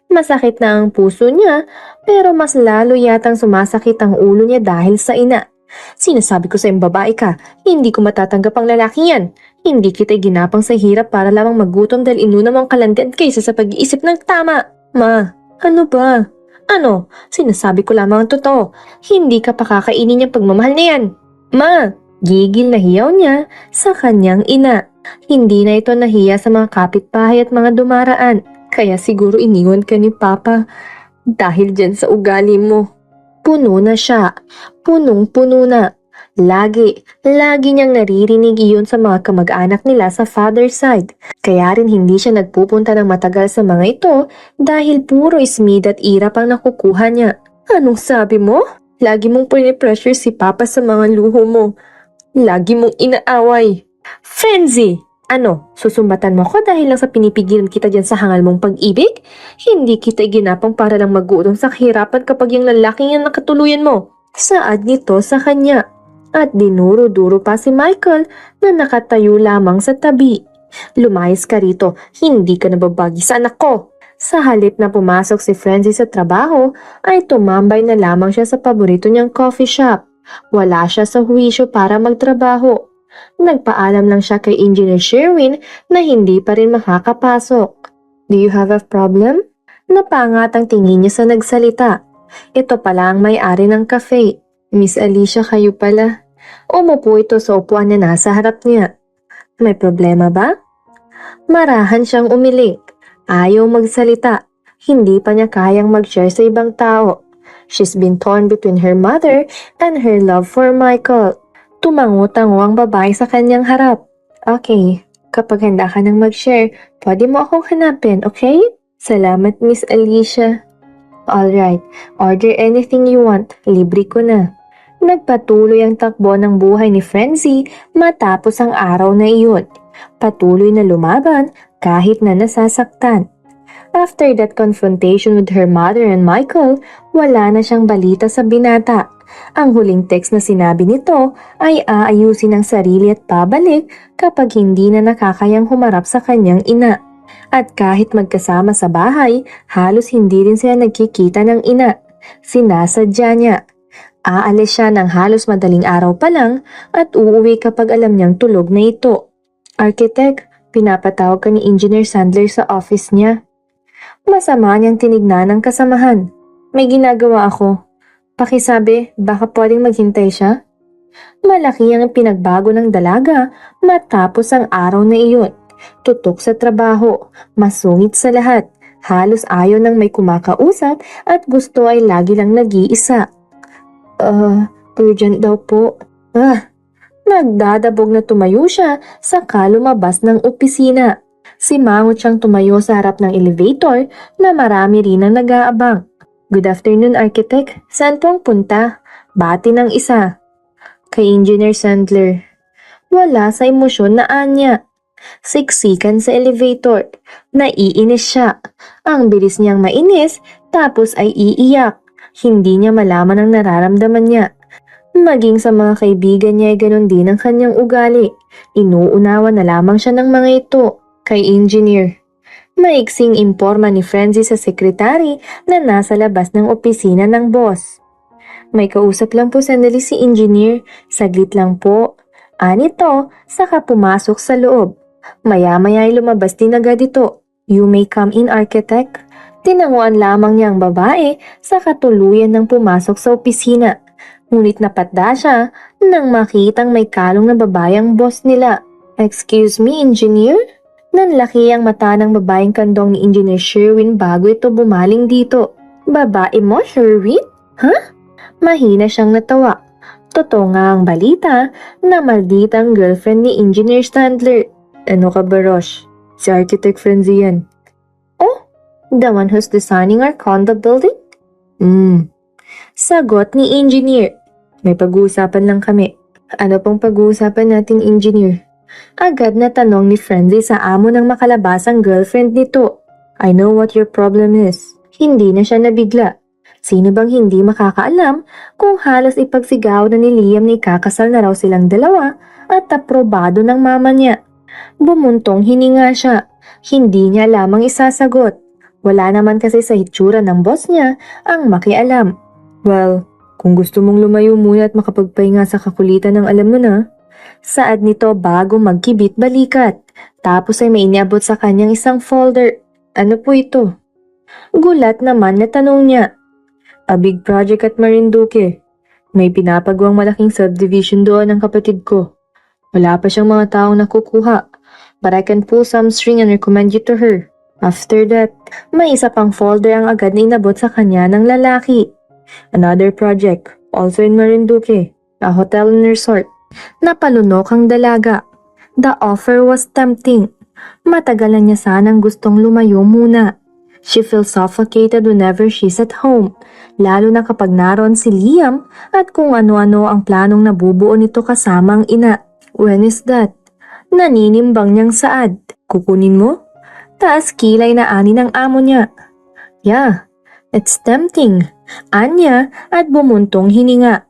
Masakit na ang puso niya, pero mas lalo yatang sumasakit ang ulo niya dahil sa ina. Sinasabi ko sa iyong babae ka, hindi ko matatanggap ang lalaking yan. Hindi kita ginapang sa hirap para lamang magutom dahil inuna mo ang kalandian kaysa sa pag-iisip ng tama. Ma, ano ba? Ano? Sinasabi ko lamang ang totoo. Hindi ka pakakainin niyang pagmamahal na yan. Ma, gigil na hiyaw niya sa kanyang ina. Hindi na ito nahiya sa mga kapitbahay at mga dumaraan. Kaya siguro iniwan ka ni Papa dahil dyan sa ugali mo. Puno na siya. Punong-puno na. Lagi niyang naririnig iyon sa mga kamag-anak nila sa father's side. Kaya rin hindi siya nagpupunta ng matagal sa mga ito dahil puro ismid at irap ang nakukuha niya. Anong sabi mo? Lagi mong pinipressure si Papa sa mga luho mo. Lagi mong inaaway. Frenzy! Ano, susumbatan mo ko dahil lang sa pinipigilan kita dyan sa hangal mong pag-ibig? Hindi kita ginapang para lang magutom sa kahirapan kapag yung lalaking yan nakatuluyan mo. Saad nito sa kanya. At dinuro-duro pa si Michael na nakatayo lamang sa tabi. Lumayas ka rito, hindi ka nababagi sa anak ko. Sa halip na pumasok si Frenzy sa trabaho, ay tumambay na lamang siya sa paborito niyang coffee shop. Wala siya sa huwisyo para magtrabaho. Nagpaalam lang siya kay Engineer Sherwin na hindi pa rin makakapasok. Do you have a problem? Napangat ang tingin niya sa nagsalita. Ito pala ang may-ari ng cafe. Miss Alicia, kayo pala. Umupo ito sa upuan na nasa harap niya. May problema ba? Marahan siyang umiling. Ayaw magsalita. Hindi pa niya kayang mag-share sa ibang tao. She's been torn between her mother and her love for Michael. Tumango-tango ang babae sa kanyang harap. Okay, kapag handa ka nang mag-share, pwede mo akong hanapin, okay? Salamat, Miss Alicia. Alright, order anything you want. Libre ko na. Nagpatuloy ang takbo ng buhay ni Frenzy matapos ang araw na iyon. Patuloy na lumaban kahit na nasasaktan. After that confrontation with her mother and Michael, wala na siyang balita sa binata. Ang huling text na sinabi nito ay aayusin ang sarili at pabalik kapag hindi na nakakayang humarap sa kanyang ina. At kahit magkasama sa bahay, halos hindi rin sila nagkikita ng ina. Sinasadya niya. Aalis siya ng halos madaling araw pa lang at uuwi kapag alam niyang tulog na ito. Architect, pinapatawag ka ni Engineer Sandler sa office niya. Masama niyang tinignan ng kasamahan. May ginagawa ako. Pakisabi, baka pwedeng maghintay siya? Malaki ang pinagbago ng dalaga matapos ang araw na iyon. Tutok sa trabaho, masungit sa lahat, halos ayaw nang may kumakausap at gusto ay lagi lang nag-iisa. Urgent daw po. Nagdadabog na tumayo siya saka lumabas ng opisina. Simangot siyang tumayo sa harap ng elevator na marami rin ang nag-aabang. Good afternoon, Architect. Saan po ang punta? Bati ng isa. Kay Engineer Sandler. Wala sa emosyon na anya. Siksikan sa elevator. Naiinis siya. Ang bilis niyang mainis tapos ay iiyak. Hindi niya malaman ang nararamdaman niya. Maging sa mga kaibigan niya ay ganun din ang kanyang ugali. Inuunawa na lamang siya ng mga ito. Kay Engineer. Maiksing imporma ni Frenzy sa sekretary na nasa labas ng opisina ng boss. May kausap lang po sandali si Engineer. Saglit lang po. Anito, saka pumasok sa loob. Maya-maya ay lumabas din agad ito. You may come in, architect. Tinanguan lamang niya ang babae sa katuluyan ng pumasok sa opisina. Ngunit napadda siya nang makitang may kalong na babae ang boss nila. Excuse me, engineer? Nanlaki ang mata ng babaeng kandong ni Engineer Sherwin bago ito bumaling dito. Babae mo, Sherwin? Ha? Mahina siyang natawa. Totoo nga ang balita na malditang girlfriend ni Engineer Standler. Ano ka ba, Rosh? Si Architect Frenzy yan. Oh, the one who's designing our condo building? Sagot ni Engineer. May pag-uusapan lang kami. Ano pong pag-uusapan nating engineer? Agad na tanong ni Frenzy sa amo ng makalabasang girlfriend nito. I know what your problem is. Hindi na siya nabigla. Sino bang hindi makakaalam kung halos ipagsigaw na ni Liam na ikakasal na raw silang dalawa at aprobado ng mama niya. Bumuntong hininga siya. Hindi niya lamang isasagot. Wala naman kasi sa hitsura ng boss niya ang makialam. Well, kung gusto mong lumayo muna at makapagpahinga sa kakulitan ng alam mo na. Saad nito bago magkibit balikat. Tapos ay may iniabot sa kanyang isang folder. Ano po ito? Gulat naman na tanong niya. A big project at Marinduque. May pinapagawang malaking subdivision doon ng kapatid ko. Wala pa siyang mga taong nakukuha. But I can pull some string and recommend you to her. After that, may isa pang folder ang agad na inabot sa kanya ng lalaki. Another project, also in Marinduque. A hotel and resort. Napalunok ang dalaga. The offer was tempting. Matagal na niya sanang gustong lumayo muna. She feels suffocated whenever she's at home, lalo na kapag naroon si Liam at kung ano-ano ang planong nabubuo nito kasama ang ina. When is that? Naninimbang niyang saad. Kukunin mo? Taas kilay na ani ng amo niya. Yeah, it's tempting. Anya at bumuntong hininga.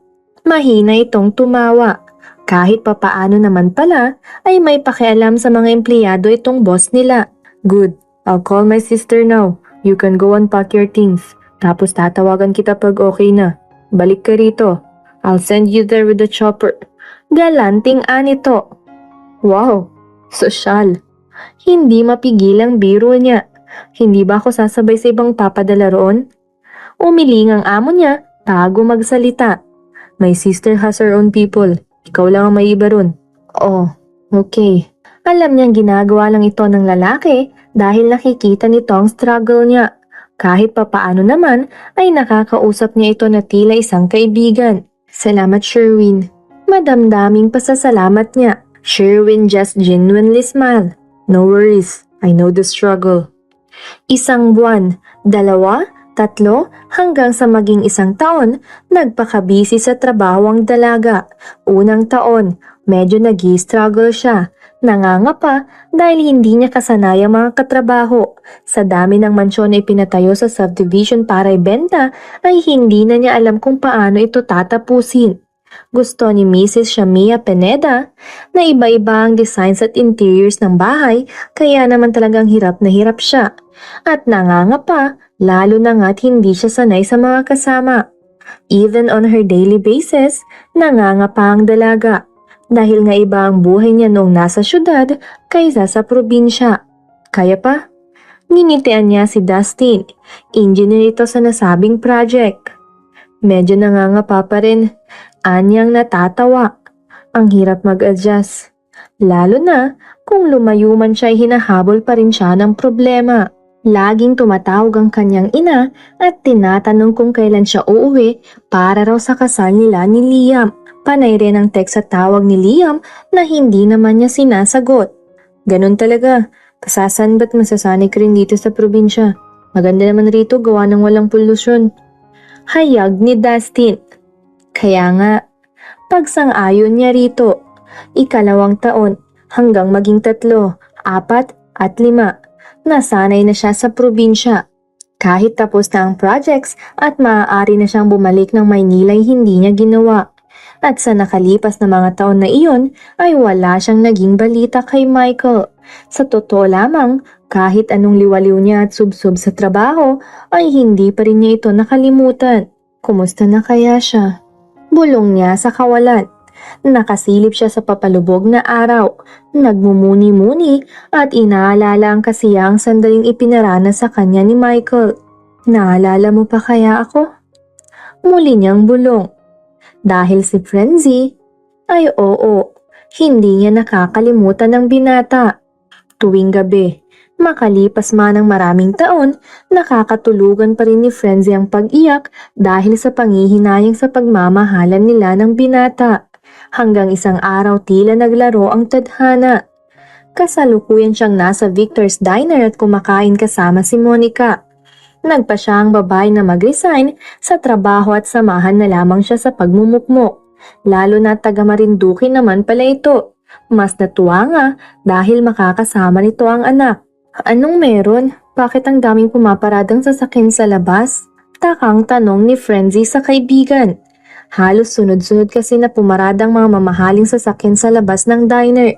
Mahina itong tumawa. Kahit papaano naman pala ay may pakialam sa mga empleyado itong boss nila. Good, I'll call my sister now. You can go unpack your things. Tapos tatawagan kita pag okay na. Balik ka rito. I'll send you there with the chopper. Galanting anito. Wow, sosyal. Hindi mapigil ang biro niya. Hindi ba ako sasabay sa ibang papadala roon? Umiling ang amo niya bago magsalita. My sister has her own people. Ikaw lang ang may iba ron. Oh, okay. Alam niyang ginagawa lang ito ng lalaki dahil nakikita nito ang struggle niya. Kahit papaano naman ay nakakausap niya ito na tila isang kaibigan. Salamat, Sherwin. Madamdaming pasasalamat niya. Sherwin just genuinely smiled. No worries. I know the struggle. Isang buwan, 2, 3, hanggang sa maging 1 taon, nagpakabisi sa trabaho ang dalaga. Unang taon, medyo nag-i-struggle siya. Nangangapa dahil hindi niya kasanay ang mga katrabaho. Sa dami ng mansyon na ipinatayo sa subdivision para ibenta, ay hindi na niya alam kung paano ito tatapusin. Gusto ni Mrs. Shamia Pineda na iba-iba ang designs at interiors ng bahay, kaya naman talagang hirap na hirap siya. At nangangapa, lalo na nga't hindi siya sanay sa mga kasama. Even on her daily basis, nangangapa ang dalaga. Dahil nga iba ang buhay niya noong nasa syudad kaysa sa probinsya. Kaya pa? Ninitian niya si Dustin, engineer ito sa nasabing project. Medyo nangangapa pa rin, anyang natatawa. Ang hirap mag-adjust. Lalo na kung lumayo man siya ay hinahabol pa rin siya ng problema. Laging tumatawag ang kanyang ina at tinatanong kung kailan siya uuwi para raw sa kasal nila ni Liam. Panay rin ang text at tawag ni Liam na hindi naman niya sinasagot. Ganun talaga. Kasasan ba't masasanay ka rin dito sa probinsya? Maganda naman rito gawa ng walang polusyon. Hayag ni Dustin. Kaya nga, pagsang-ayon niya rito. 2 taon hanggang maging 3, 4 at 5. Nasanay na siya sa probinsya. Kahit tapos na ang projects at maaari na siyang bumalik ng Maynila ay hindi niya ginawa. At sa nakalipas na mga taon na iyon ay wala siyang naging balita kay Michael. Sa totoo lamang, kahit anong liwaliw niya at subsob sa trabaho ay hindi pa rin niya ito nakalimutan. Kumusta na kaya siya? Bulong niya sa kawalan. Nakasilip siya sa papalubog na araw, nagmumuni-muni at inaalala ang kasiyang sandaling ipinaranas sa kanya ni Michael. Naalala mo pa kaya ako? Muli niyang bulong. Dahil si Frenzy, ay oo, hindi niya nakakalimutan ng binata. Tuwing gabi, makalipas man ng maraming taon, nakakatulugan pa rin ni Frenzy ang pag-iyak dahil sa pangihinayang sa pagmamahalan nila ng binata. Hanggang isang araw tila naglaro ang tadhana. Kasalukuyan siyang nasa Victor's Diner at kumakain kasama si Monica. Nagpa siya ang babae na mag-resign sa trabaho at samahan na lamang siya sa pagmumukmok. Lalo na taga Marinduque naman pala ito. Mas natuwa nga dahil makakasama nito ang anak. Anong meron? Bakit ang daming pumaparadang sasakyan sa labas? Takang tanong ni Frenzy sa kaibigan. Halos sunod-sunod kasi na pumaradang mga mamahaling sasakyan sa labas ng diner.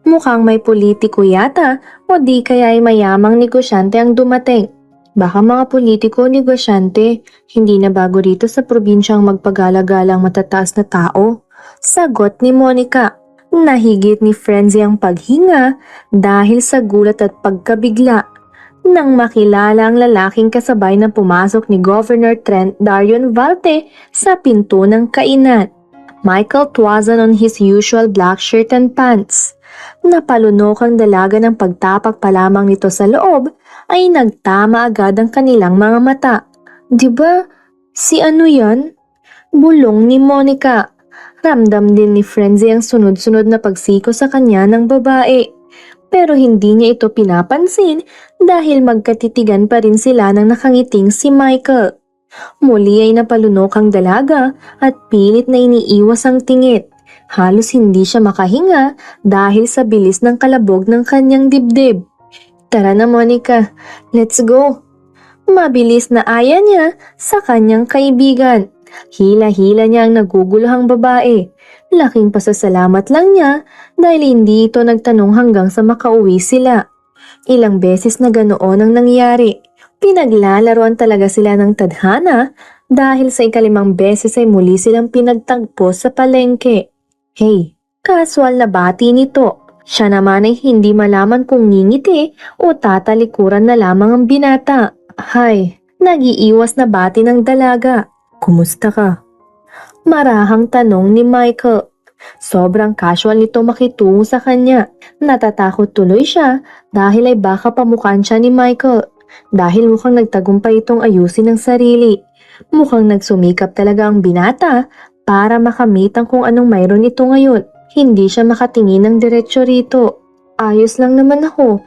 Mukhang may politiko yata o di kaya ay mayamang negosyante ang dumating. Baka mga politiko o negosyante, hindi na bago rito sa probinsyang magpagala-galang matataas na tao. Sagot ni Monica. Nahigit ni Frenzy ang paghinga dahil sa gulat at pagkabigla. Nang makilala ang lalaking kasabay na pumasok ni Governor Trent Darion Valte sa pinto ng kainan. Michael Tuazon on his usual black shirt and pants. Napalunok ang dalaga ng pagtapak pa lamang nito sa loob ay nagtama agad ang kanilang mga mata. Diba? Si ano yan? Bulong ni Monica. Ramdam din ni Frenzy ang sunod-sunod na pagsiko sa kanya ng babae. Pero hindi niya ito pinapansin dahil magkatitigan pa rin sila ng nakangiting si Michael. Muli ay napalunok ang dalaga at pilit na iniiwas ang tingit. Halos hindi siya makahinga dahil sa bilis ng kalabog ng kanyang dibdib. Tara na Monica, let's go. Mabilis na aya niya sa kanyang kaibigan. Hila-hila niya ang naguguluhang babae. Laking pasasalamat lang niya dahil hindi ito nagtanong hanggang sa makauwi sila. Ilang beses na ganoon ang nangyari. Pinaglalaroan talaga sila ng tadhana dahil sa ikalimang beses ay muli silang pinagtagpo sa palengke. Hey, casual na bati nito. Siya naman ay hindi malaman kung ngingiti o tatalikuran na lamang ang binata. Hay, nag-iiwas na bati ng dalaga. Kumusta ka? Marahang tanong ni Michael. Sobrang casual nito makitungo sa kanya. Natatakot tuloy siya dahil ay baka pamukhaan siya ni Michael. Dahil mukhang nagtagumpay itong ayusin ang sarili. Mukhang nagsumikap talaga ang binata para makamit ang kung anong mayroon ito ngayon. Hindi siya makatingin ng diretsyo rito. Ayos lang naman ako.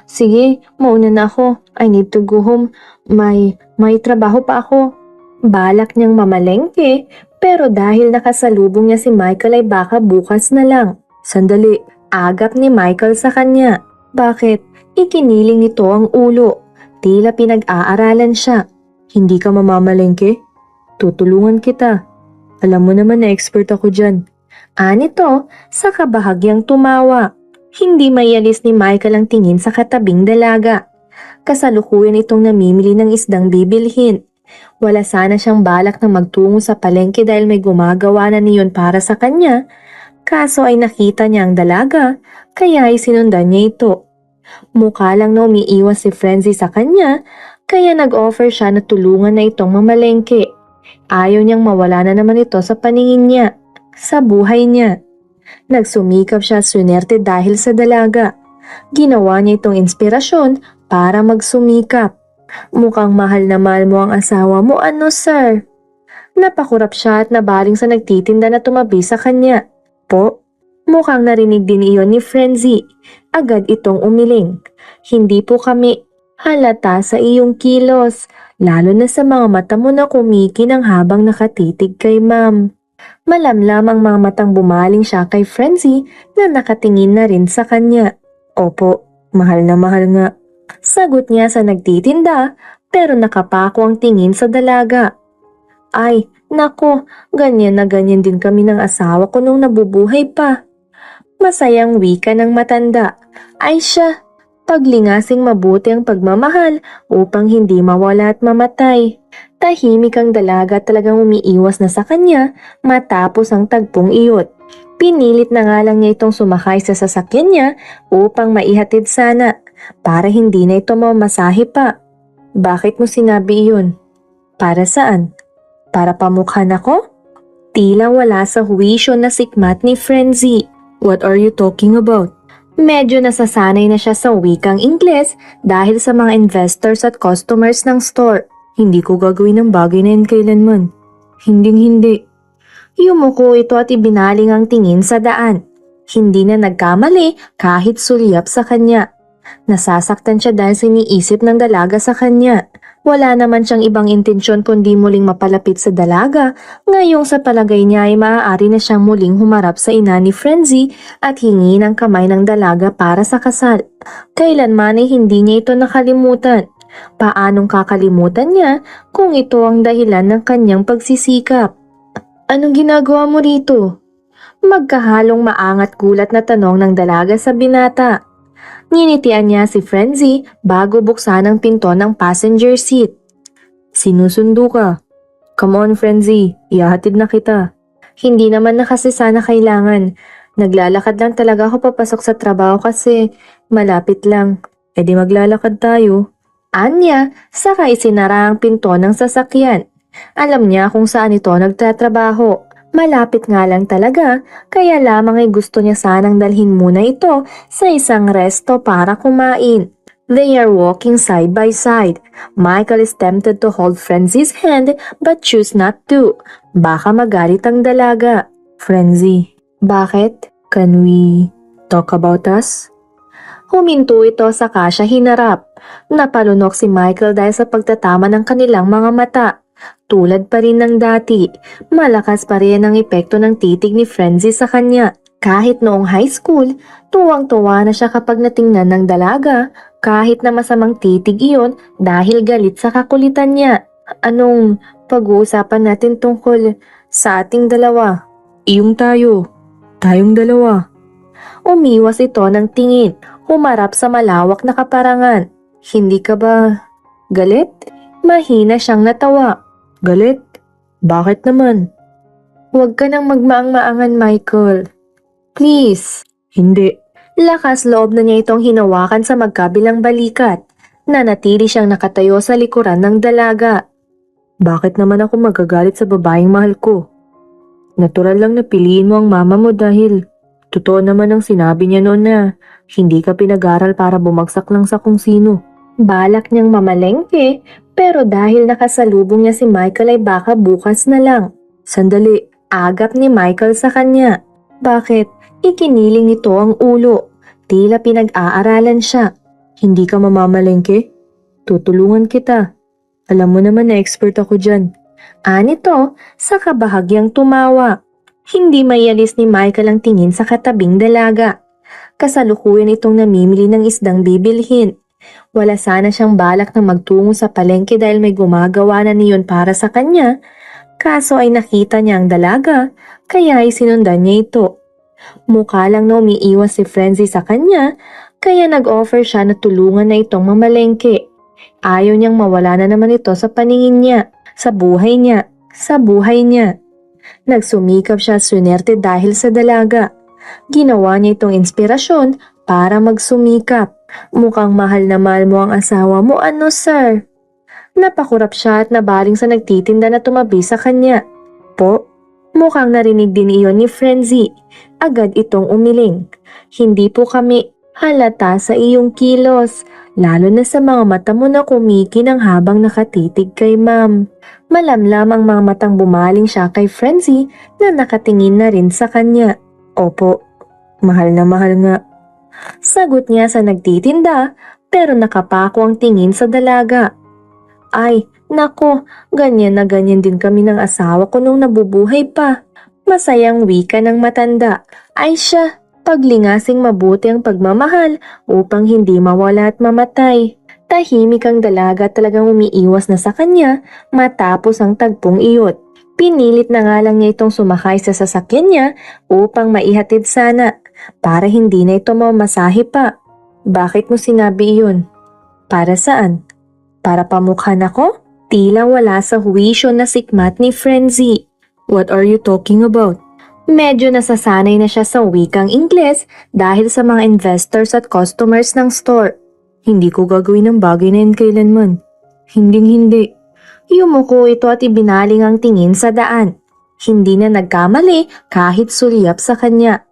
Sige, mauna na ako. I need to go home. May trabaho pa ako. Balak niyang mamalengke, pero dahil nakasalubong niya si Michael ay baka bukas na lang. Sandali, agap ni Michael sa kanya. Bakit? Ikiniling nito ang ulo. Tila pinag-aaralan siya. Hindi ka mamamalengke? Tutulungan kita. Alam mo naman na expert ako dyan. Anito, sa kabahagyang tumawa. Hindi mayalis ni Michael ang tingin sa katabing dalaga. Kasalukuyan itong namimili ng isdang bibilhin. Wala sana siyang balak na magtungo sa palengke dahil may gumagawa na niyon para sa kanya. Kaso ay nakita niya ang dalaga, kaya ay sinundan niya ito. Mukha lang na umiiwas si Frenzy sa kanya, kaya nag-offer siya na tulungan na itong mamalengke. Ayaw niyang mawala na naman ito sa paningin niya, sa buhay niya. Nagsumikap siya at swinerte dahil sa dalaga. Ginawa niya itong inspirasyon para magsumikap. Mukhang mahal na mahal mo ang asawa mo, ano sir? Napakurap siya at nabaling sa nagtitinda na tumabi sa kanya. Po? Mukhang narinig din iyon ni Frenzy. Agad itong umiling. Hindi po kami halata sa iyong kilos, lalo na sa mga mata mo na kumikinang habang nakatitig kay ma'am. Malamlam ang mga matang bumaling siya kay Frenzy na nakatingin na rin sa kanya. Opo, mahal na mahal nga. Sagot niya sa nagtitinda pero nakapako ang tingin sa dalaga. Ay, nako, ganyan na ganyan din kami ng asawa ko nung nabubuhay pa. Masayang wika ng matanda. Ay siya, paglingasing mabuti ang pagmamahal upang hindi mawala at mamatay. Tahimik ang dalaga, talagang umiiwas na sa kanya matapos ang tagpong iyon. Pinilit na nga lang niya itong sumakay sa sasakyan niya upang maihatid sana para hindi na ito mamasahe pa. Bakit mo sinabi iyon? Para saan? Para pamukhan ako? Tila wala sa huwisyo na sikmat ni Frenzy. What are you talking about? Medyo nasasanay na siya sa wikang Ingles dahil sa mga investors at customers ng store. Hindi ko gagawin ng bagay na yan kailanman. Hinding-hindi. Yumuko ito at ibinaling ang tingin sa daan. Hindi na nagkamali kahit sulyap sa kanya. Nasasaktan siya dahil siniisip ng dalaga sa kanya. Wala naman siyang ibang intensyon kundi muling mapalapit sa dalaga. Ngayong sa palagay niya ay maaari na siyang muling humarap sa ina ni Frenzy at hingi ng kamay ng dalaga para sa kasal. Kailanman ay hindi niya ito nakalimutan. Paanong kakalimutan niya kung ito ang dahilan ng kanyang pagsisikap? Anong ginagawa mo rito? Magkahalong maangat gulat na tanong ng dalaga sa binata. Nginitian niya si Frenzy bago buksan ang pinto ng passenger seat. Sinusundo ka. Come on, Frenzy. Ihahatid na kita. Hindi naman na kasi sana kailangan. Naglalakad lang talaga ako papasok sa trabaho kasi malapit lang. E di maglalakad tayo. Anya, saka isinara ang pinto ng sasakyan. Alam niya kung saan ito nagtatrabaho. Malapit nga lang talaga, kaya lamang ay gusto niya sanang dalhin muna ito sa isang resto para kumain. They are walking side by side. Michael is tempted to hold Frenzy's hand but choose not to. Baka magalit ang dalaga. Frenzy, Bakit? can we talk about us? Huminto ito saka siya hinarap. Napalunok si Michael dahil sa pagtatama ng kanilang mga mata. Tulad pa rin ng dati, malakas pa rin ang epekto ng titig ni Frenzy sa kanya. Kahit noong high school, tuwang-tuwa na siya kapag natingnan ng dalaga, kahit na masamang titig iyon dahil galit sa kakulitan niya. Anong pag-uusapan natin tungkol sa ating dalawa? Iyong tayo. Tayong dalawa. Umiwas ito ng tingin, humarap sa malawak na kaparangan. Hindi ka ba galit? Mahina siyang natawa. Galit? Bakit naman? Huwag ka nang magmaang-maangan, Michael. Please. Hindi. Lakas loob na niya itong hinawakan sa magkabilang balikat. Nanatili siyang nakatayo sa likuran ng dalaga. Bakit naman ako magagalit sa babaeng mahal ko? Natural lang na piliin mo ang mama mo dahil totoo naman ang sinabi niya noon na hindi ka pinag-aral para bumagsak lang sa kung sino. Balak niyang mamalengke, pero dahil nakasalubong niya si Michael ay baka bukas na lang. Sandali. Agap ni Michael sa kanya. Bakit? Ikiniling nito ang ulo. Tila pinag-aaralan siya. Hindi ka mamamalengke? Tutulungan kita. Alam mo naman na expert ako dyan. Anito, sa kabahagyang tumawa. Hindi mayalis ni Michael ang tingin sa katabing dalaga. Kasalukuyan itong namimili ng isdang bibilhin. Wala sana siyang balak na magtungo sa palengke dahil may gumagawa na niyon para sa kanya. Kaso ay nakita niya ang dalaga, kaya ay sinundan niya ito. Mukha lang na umiiwas si Frenzy sa kanya, kaya nag-offer siya na tulungan na itong mamalengke. Ayaw niyang mawala na naman ito sa paningin niya, sa buhay niya, sa buhay niya. Nagsumikap siya swinerte dahil sa dalaga. Ginawa niya itong inspirasyon para magsumikap. Mukhang mahal na mahal mo ang asawa mo, ano sir? Napakurap siya at nabaling sa nagtitinda na tumabi sa kanya. Po? Mukhang narinig din iyon ni Frenzy. Agad itong umiling. Hindi po kami halata sa iyong kilos, lalo na sa mga mata mo na kumikinang habang nakatitig kay ma'am. Malamlam ang mga matang bumaling siya kay Frenzy na nakatingin na rin sa kanya. Opo, mahal na mahal nga. Sagot niya sa nagtitinda pero nakapako ang tingin sa dalaga. Ay, nako, ganyan na ganyan din kami ng asawa ko nung nabubuhay pa. Masayang wika ng matanda. Ay siya, paglingasing mabuti ang pagmamahal upang hindi mawala at mamatay. Tahimik ang dalaga, talagang umiiwas na sa kanya matapos ang tagpong iyon. Pinilit na nga lang niya itong sumakay sa sasakyan niya upang maihatid sana para hindi na ito mamasahe pa. Bakit mo sinabi iyon? Para saan? Para pamukhan ako? Tila wala sa huwisyo na sikmat ni Frenzy. What are you talking about? Medyo nasasanay na siya sa wikang Ingles dahil sa mga investors at customers ng store. Hindi ko gagawin ang bagay na yan kailanman. Hinding-hindi. Yumuko ito at ibinaling ang tingin sa daan. Hindi na nagkamali kahit sulyap sa kanya.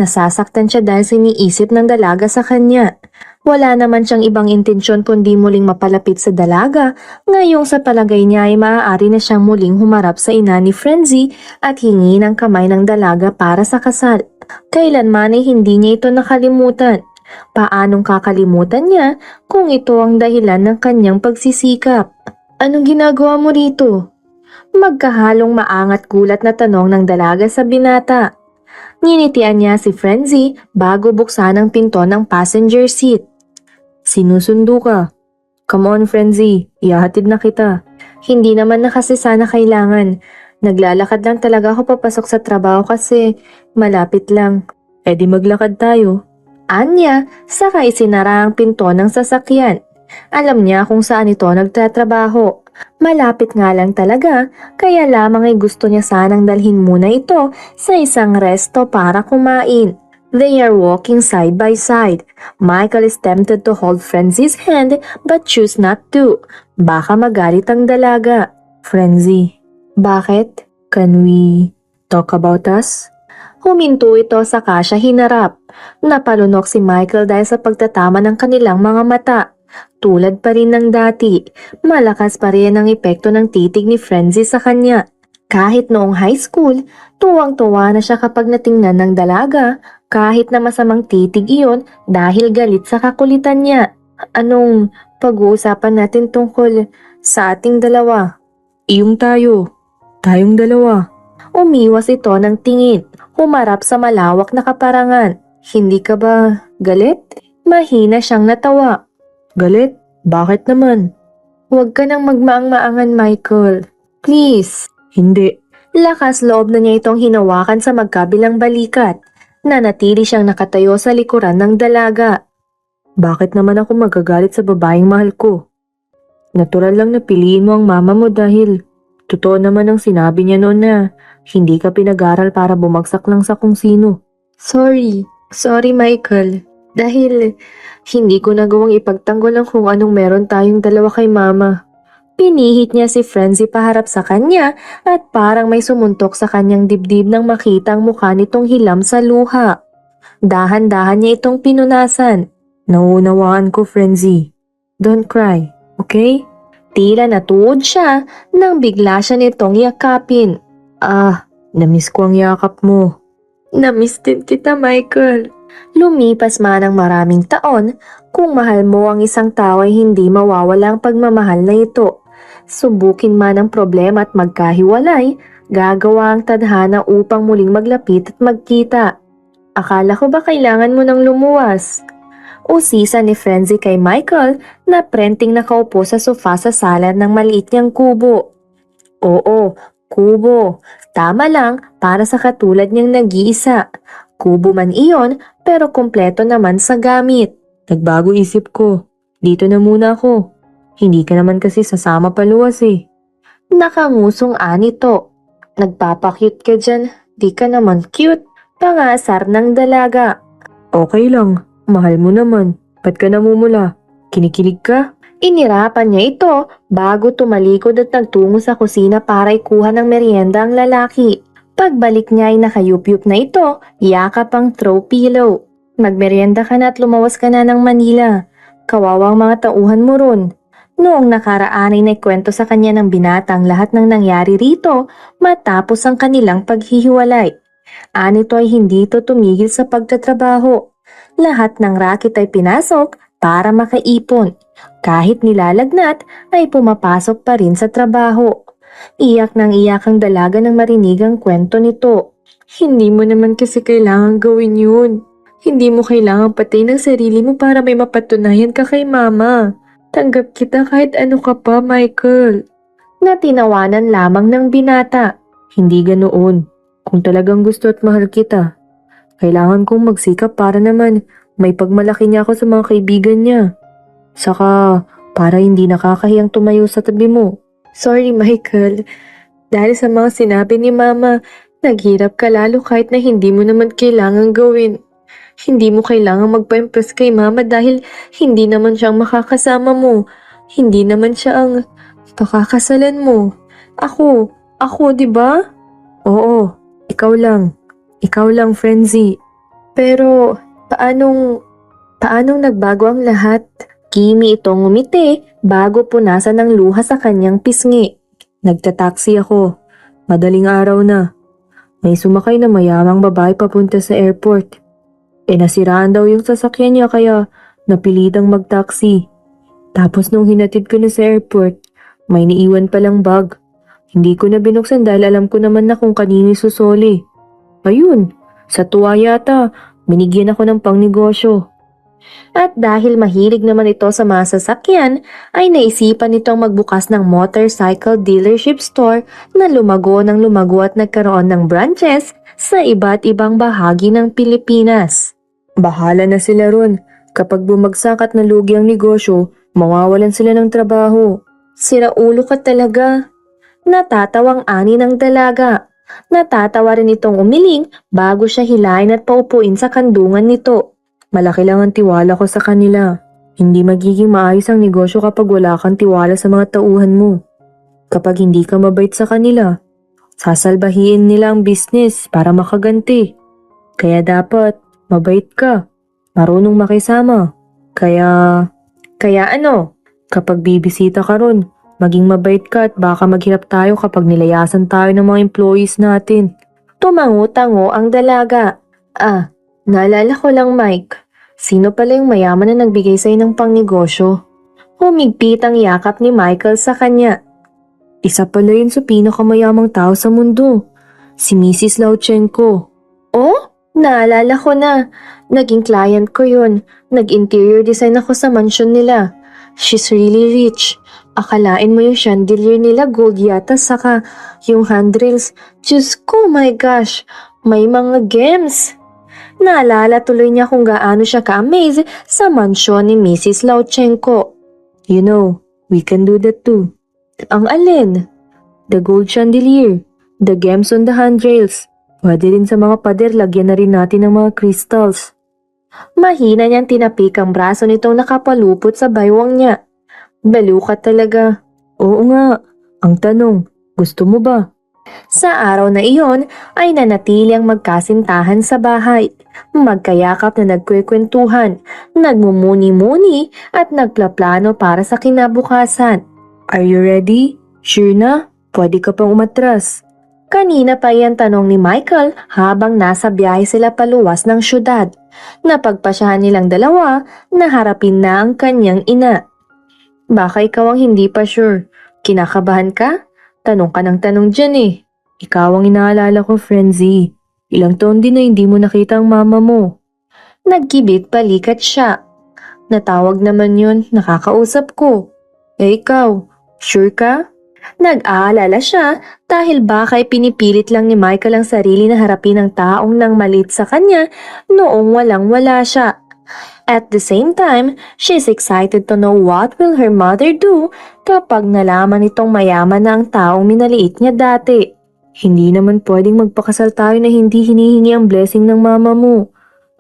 Nasasaktan siya dahil siniisip ng dalaga sa kanya. Wala naman siyang ibang intensyon kundi muling mapalapit sa dalaga, ngayong sa palagay niya ay maaari na siyang muling humarap sa ina ni Frenzy at hingi ng kamay ng dalaga para sa kasal. Kailanman ay hindi niya ito nakalimutan. Paanong kakalimutan niya kung ito ang dahilan ng kanyang pagsisikap? Anong ginagawa mo rito? Magkahalong maangat gulat na tanong ng dalaga sa binata. Nginitian niya si Frenzy bago buksan ang pinto ng passenger seat. Sinusundo ka. Come on, Frenzy. Ihahatid na kita. Hindi naman na kasi sana kailangan. Naglalakad lang talaga ako papasok sa trabaho kasi malapit lang. E di maglakad tayo. Anya, saka isinara ang pinto ng sasakyan. Alam niya kung saan ito nagtatrabaho. Malapit nga lang talaga, kaya lamang ay gusto niya sanang dalhin muna ito sa isang resto para kumain. They are walking side by side. Michael is tempted to hold Frenzy's hand but choose not to. Baka magalit ang dalaga. Frenzy, Bakit? can we talk about us? Huminto ito saka siya hinarap. Napalunok si Michael dahil sa pagtatama ng kanilang mga mata. Tulad pa rin ng dati, malakas pa rin ang epekto ng titig ni Frenzy sa kanya. Kahit noong high school, tuwang-tuwa na siya kapag natingnan ng dalaga, kahit na masamang titig iyon dahil galit sa kakulitan niya. Anong pag-uusapan natin tungkol sa ating dalawa? Iyong tayo. Tayong dalawa. Umiwas ito ng tingin, humarap sa malawak na kaparangan. Hindi ka ba galit? Mahina siyang natawa. Galit? Bakit naman? Huwag ka nang magmaang-maangan, Michael. Please. Hindi. Lakas loob na niya itong hinawakan sa magkabilang balikat. Nanatili siyang nakatayo sa likuran ng dalaga. Bakit naman ako magagalit sa babaeng mahal ko? Natural lang na piliin mo ang mama mo dahil totoo naman ang sinabi niya noon na hindi ka pinag-aral para bumagsak lang sa kung sino. Sorry, Michael. Dahil hindi ko nagawang ipagtanggol ang kung anong meron tayong dalawa kay mama. Pinihit niya si Frenzy paharap sa kanya at parang may sumuntok sa kanyang dibdib nang makita ang mukha nitong hilam sa luha. Dahan-dahan niya itong pinunasan. Nauunawaan ko, Frenzy. Don't cry, okay? Tila natuod siya nang bigla siya nitong yakapin. Namiss ko ang yakap mo. Namiss din kita, Michael. Lumipas man ang maraming taon, kung mahal mo ang isang tao ay hindi mawawala ang pagmamahal na ito. Subukin man ang problema at magkahiwalay, gagawa ang tadhana upang muling maglapit at magkita. Akala ko ba kailangan mo nang lumuwas? Usisa ni Frenzy kay Michael na prenting nakaupo sa sofa sa sala ng maliit niyang kubo. Oo, kubo. Tama lang para sa katulad niyang nag-iisa. Kubo man iyon pero kumpleto naman sa gamit. Nagbago isip ko. Dito na muna ako. Hindi ka naman kasi sasama paluwas eh. Nakangusong anito. Nagpapakyut ka dyan. Di ka naman cute. Pangasar ng dalaga. Okay lang. Mahal mo naman. Ba't ka namumula? Kinikilig ka? Inirapan niya ito bago tumalikod at nagtungo sa kusina para ikuha ng merienda ang lalaki. Pagbalik niya ay nakayup-yup na ito, yakap ang throw pillow. Magmerienda ka na at lumawas ka na ng Manila. Kawawang mga tauhan mo ron. Noong nakaraan ay naikwento sa kanya ng binatang lahat ng nangyari rito matapos ang kanilang paghihiwalay. Anito ay hindi ito tumigil sa pagtatrabaho. Lahat ng racket ay pinasok para makaipon. Kahit nilalagnat ay pumapasok pa rin sa trabaho. Iyak ng iyak ang dalaga nang marinig ang kwento nito. Hindi mo naman kasi kailangan gawin yun. Hindi mo kailangan patayin ang sarili mo para may mapatunayan ka kay mama. Tanggap kita kahit ano ka pa, Michael. Natinawanan lamang ng binata. Hindi ganoon. Kung talagang gusto at mahal kita, kailangan kong magsikap para naman may pagmalaki niya ako sa mga kaibigan niya. Saka, para hindi nakakahiyang tumayo sa tabi mo. Sorry, Michael. Dahil sa mga sinabi ni Mama, naghirap ka lalo kahit na hindi mo naman kailangang gawin. Hindi mo kailangang magpa-impress kay Mama dahil hindi naman siyang makakasama mo. Hindi naman siya ang pakakasalan mo. Ako, di ba? Oo, ikaw lang. Ikaw lang, Frenzy. Pero, paanong nagbago ang lahat? Kimi itong ngumiti bago punasan ng luha sa kanyang pisngi. Nagtataksi ako. Madaling araw na. May sumakay na mayamang babae papunta sa airport. Nasiraan daw yung sasakyan niya kaya napilitang magtaksi. Tapos nung hinatid ko na sa airport, may niiwan palang bag. Hindi ko na binuksan dahil alam ko naman na kung kanino susoli. Ayun, sa tuwa yata, binigyan ako ng pangnegosyo. At dahil mahilig naman ito sa mga sasakyan, ay naisipan nitong magbukas ng motorcycle dealership store na lumago at nagkaroon ng branches sa iba't ibang bahagi ng Pilipinas. Bahala na sila ron. Kapag bumagsak at nalugi ang negosyo, mawawalan sila ng trabaho. Siraulo ka talaga. Natatawang ani ng dalaga. Natatawa rin itong umiling bago siya hilahin at paupuin sa kandungan nito. Malaki lang ang tiwala ko sa kanila. Hindi magiging maayos ang negosyo kapag wala kang tiwala sa mga tauhan mo. Kapag hindi ka mabait sa kanila, sasalbahiin nila ang business para makaganti. Kaya dapat mabait ka, marunong makisama. Kaya ano? Kapag bibisita ka ron, maging mabait ka at baka maghirap tayo kapag nilayasan tayo ng mga employees natin. Tumango-tango ang dalaga. Naalala ko lang, Mike. Sino pala yung mayaman na nagbigay sa'yo ng pangnegosyo? Humigpit ang yakap ni Michael sa kanya. Isa pala yun sa pinakamayamang tao sa mundo, si Mrs. Lauchenko. Oh, naalala ko na. Naging client ko yun. Nag-interior design ako sa mansion nila. She's really rich. Akalain mo yung chandelier nila gold yata saka yung handrails. Diyos ko, my gosh. May mga gems. Naalala tuloy niya kung gaano siya ka-amaze sa mansyon ni Mrs. Lauchenko. You know, we can do that too. Ang alin? The gold chandelier, the gems on the handrails. Pwede rin sa mga pader, lagyan na rin natin ng mga crystals. Mahina niyang tinapik ang braso nitong nakapalupot sa baywang niya. Baliw ka talaga. Oo nga. Ang tanong, gusto mo ba? Sa araw na iyon ay nanatili ang magkasintahan sa bahay. Magkayakap na nagkwekwentuhan, nagmumuni-muni at nagplaplano para sa kinabukasan. Are you ready? Sure na? Pwede ka pang umatras. Kanina pa yan tanong ni Michael habang nasa biyahe sila paluwas ng syudad. Napagpasyahan nilang dalawa na harapin na ang kanyang ina. Baka ikaw ang hindi pa sure. Kinakabahan ka? Tanong ka ng tanong dyan eh. Ikaw ang inaalala ko, Frenzy. Ilang taon din na hindi mo nakita ang mama mo. Nagkibit balikat siya. Natawag naman yun, nakakausap ko. Ikaw, sure ka? Nag-aalala siya dahil baka pinipilit lang ni Michael ang sarili na harapin ang taong nang malit sa kanya noong walang-wala siya. At the same time, she's excited to know what will her mother do kapag nalaman nitong mayaman na ang taong minaliit niya dati. Hindi naman pwedeng magpakasal tayo na hindi hinihingi ang blessing ng mama mo.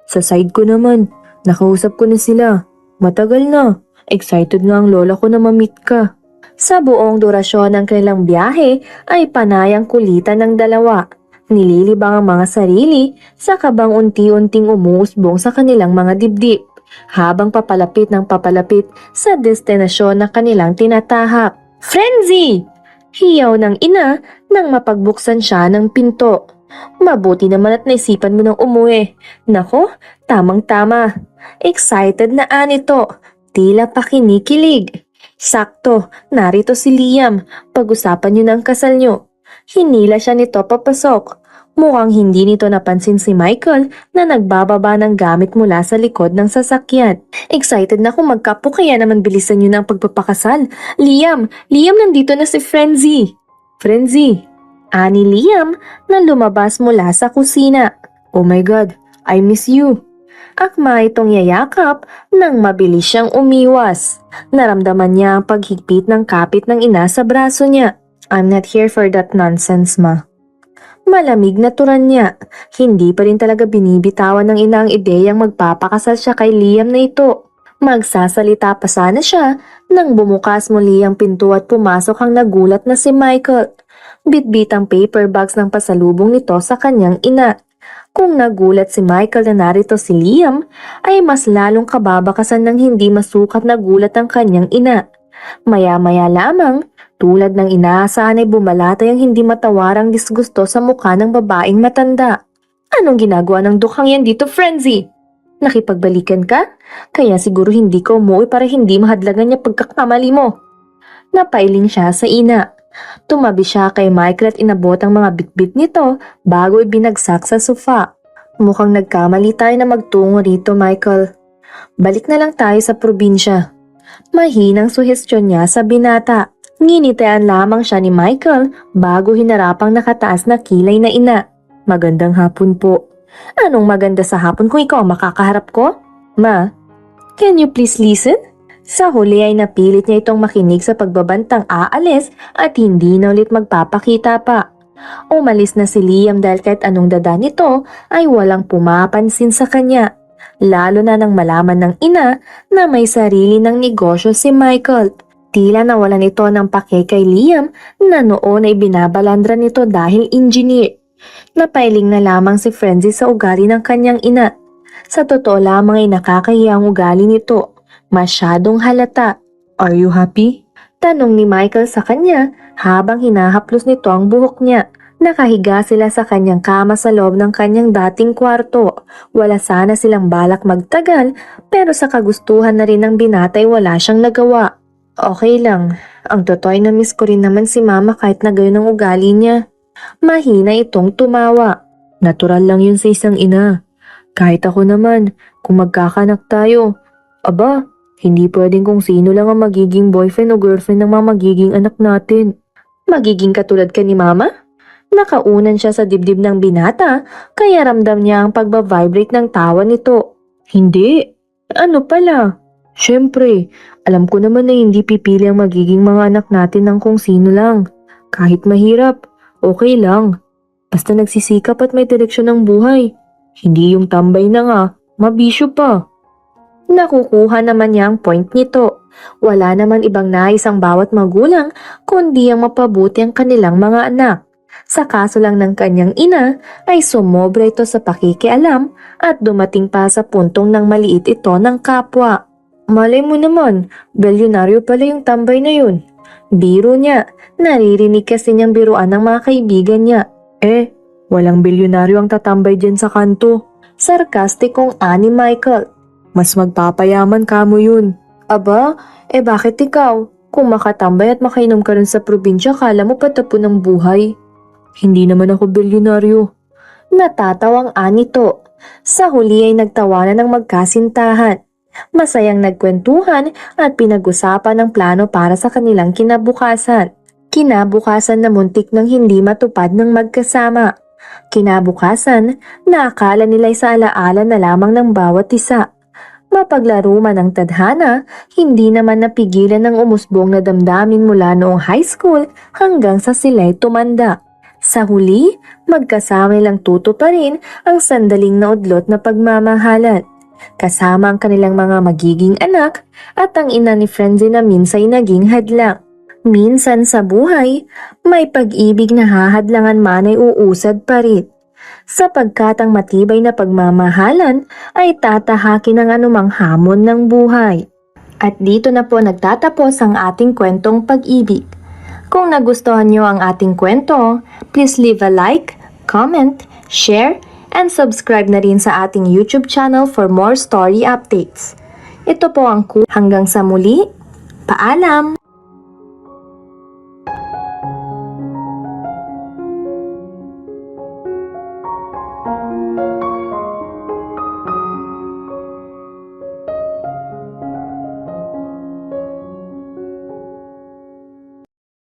Sa side ko naman, nakausap ko na sila. Matagal na. Excited nga ang lola ko na ma-meet ka. Sa buong durasyon ng kanilang biyahe ay panayang kulitan ng dalawa. Nililibang ang mga sarili sa kabang unti-unting umuusbong sa kanilang mga dibdib habang papalapit ng papalapit sa destinasyon na kanilang tinatahak. Frenzy! Hiyaw ng ina nang mapagbuksan siya ng pinto. Mabuti naman at naisipan mo ng umuwi. Nako, tamang-tama. Excited na anito. Tila pa kinikilig. Sakto, narito si Liam. Pag-usapan niyo na ang kasal niyo. Hinila siya nito papasok. Mukhang hindi nito napansin si Michael na nagbababa ng gamit mula sa likod ng sasakyan. Excited na kung magkapo kaya naman bilisan niyo na ang pagpapakasal. Liam, nandito na si Frenzy. Frenzy! Ani Liam na lumabas mula sa kusina. Oh my God, I miss you. Akma itong yayakap nang mabilis siyang umiwas. Naramdaman niya ang paghigpit ng kapit ng ina sa braso niya. I'm not here for that nonsense, ma. Malamig na turan niya. Hindi pa rin talaga binibitawan ng ina ang ideyang magpapakasal siya kay Liam na ito. Magsasalita pa sana siya nang bumukas muli ang pinto at pumasok ang nagulat na si Michael. Bitbit ang paper bags ng pasalubong nito sa kanyang ina. Kung nagulat si Michael na narito si Liam, ay mas lalong kababakasan ng hindi masukat na gulat ang kanyang ina. Maya-maya lamang, tulad ng inaasahan ay bumalatay ang hindi matawarang disgusto sa mukha ng babaeng matanda. Anong ginagawa ng dukhang yan dito, Frenzy? Nakipagbalikan ka? Kaya siguro hindi ka umuwi para hindi mahadlagan niya pagkakamali mo. Napailing siya sa ina. Tumabi siya kay Michael at inabot ang mga bitbit nito bago ibinagsak sa sofa. Mukhang nagkamali tayo na magtungo rito, Michael. Balik na lang tayo sa probinsya. Mahinang suhestyon niya sa binata. Nginitayan lamang siya ni Michael bago hinarapang nakataas na kilay na ina. Magandang hapon po. Anong maganda sa hapon kung ikaw ang makakaharap ko? Ma, can you please listen? Sa huli ay napilit niya itong makinig sa pagbabantang aalis at hindi na ulit magpapakita pa. Umalis na si Liam dahil kahit anong dada nito ay walang pumapansin sa kanya. Lalo na nang malaman ng ina na may sarili ng negosyo si Michael. Tila nawalan ito ng pake kay Liam na noon ay binabalandra nito dahil engineer. Napailing na lamang si Frenzy sa ugali ng kanyang ina. Sa totoo lamang ay nakakahiya ang ugali nito. Masyadong halata. Are you happy? Tanong ni Michael sa kanya habang hinahaplos nito ang buhok niya. Nakahiga sila sa kanyang kama sa loob ng kanyang dating kwarto. Wala sana silang balak magtagal pero sa kagustuhan na rin ng binata ay wala siyang nagawa. Okay lang. Ang totoo ay na-miss ko rin naman si mama kahit na gayon ang ugali niya. Mahina itong tumawa. Natural lang yun sa isang ina. Kahit ako naman, kung magkakanak tayo. Aba, hindi pwedeng kung sino lang ang magiging boyfriend o girlfriend ng mga magiging anak natin. Magiging katulad ka ni mama? Nakaunan siya sa dibdib ng binata, kaya ramdam niya ang pagbavibrate ng tawa nito. Hindi. Ano pala? Siyempre, alam ko naman na hindi pipili ang magiging mga anak natin ng kung sino lang. Kahit mahirap, okay lang. Basta nagsisikap at may direksyon ng buhay. Hindi yung tambay na nga, mabisyo pa. Nakukuha naman niya ang point nito. Wala naman ibang nais ang bawat magulang kundi ang mapabuti ang kanilang mga anak. Sa kaso lang ng kanyang ina ay sumobra ito sa pakikialam at dumating pa sa puntong ng maliit ito ng kapwa. Malay mo naman, bilyonaryo pala yung tambay na yun. Biro niya, naririnig kasi niyang biruan ng mga kaibigan niya. Walang bilyonaryo ang tatambay dyan sa kanto. Sarkastikong ani Michael. Mas magpapayaman ka mo yun. Aba, bakit ikaw? Kung makatambay at makainom ka rin sa probinsya, kala mo patapon ng buhay. Hindi naman ako bilyonaryo. Natatawang anito. Sa huli ay nagtawanan ng magkasintahan. Masayang nagkwentuhan at pinag-usapan ang plano para sa kanilang kinabukasan. Kinabukasan na muntik nang hindi matupad ng magkasama. Kinabukasan na akala nila'y sa alaala na lamang ng bawat isa. Mapaglaro man ang tadhana, hindi naman napigilan ng umusbong na damdamin mula noong high school hanggang sa sila'y tumanda. Sa huli, magkasama lang tuto pa rin ang sandaling na udlot na pagmamahalan. Kasama ang kanilang mga magiging anak at ang ina ni Frenzy na minsay naging hadlang. Minsan sa buhay, may pag-ibig na hahadlangan man ay uusad pa rin. Sapagkat ang matibay na pagmamahalan ay tatahakin ng anumang hamon ng buhay. At dito na po nagtatapos ang ating kwentong pag-ibig. Kung nagustuhan nyo ang ating kwento, please leave a like, comment, share, and subscribe na rin sa ating YouTube channel for more story updates. Ito po ang hanggang sa muli. Paalam!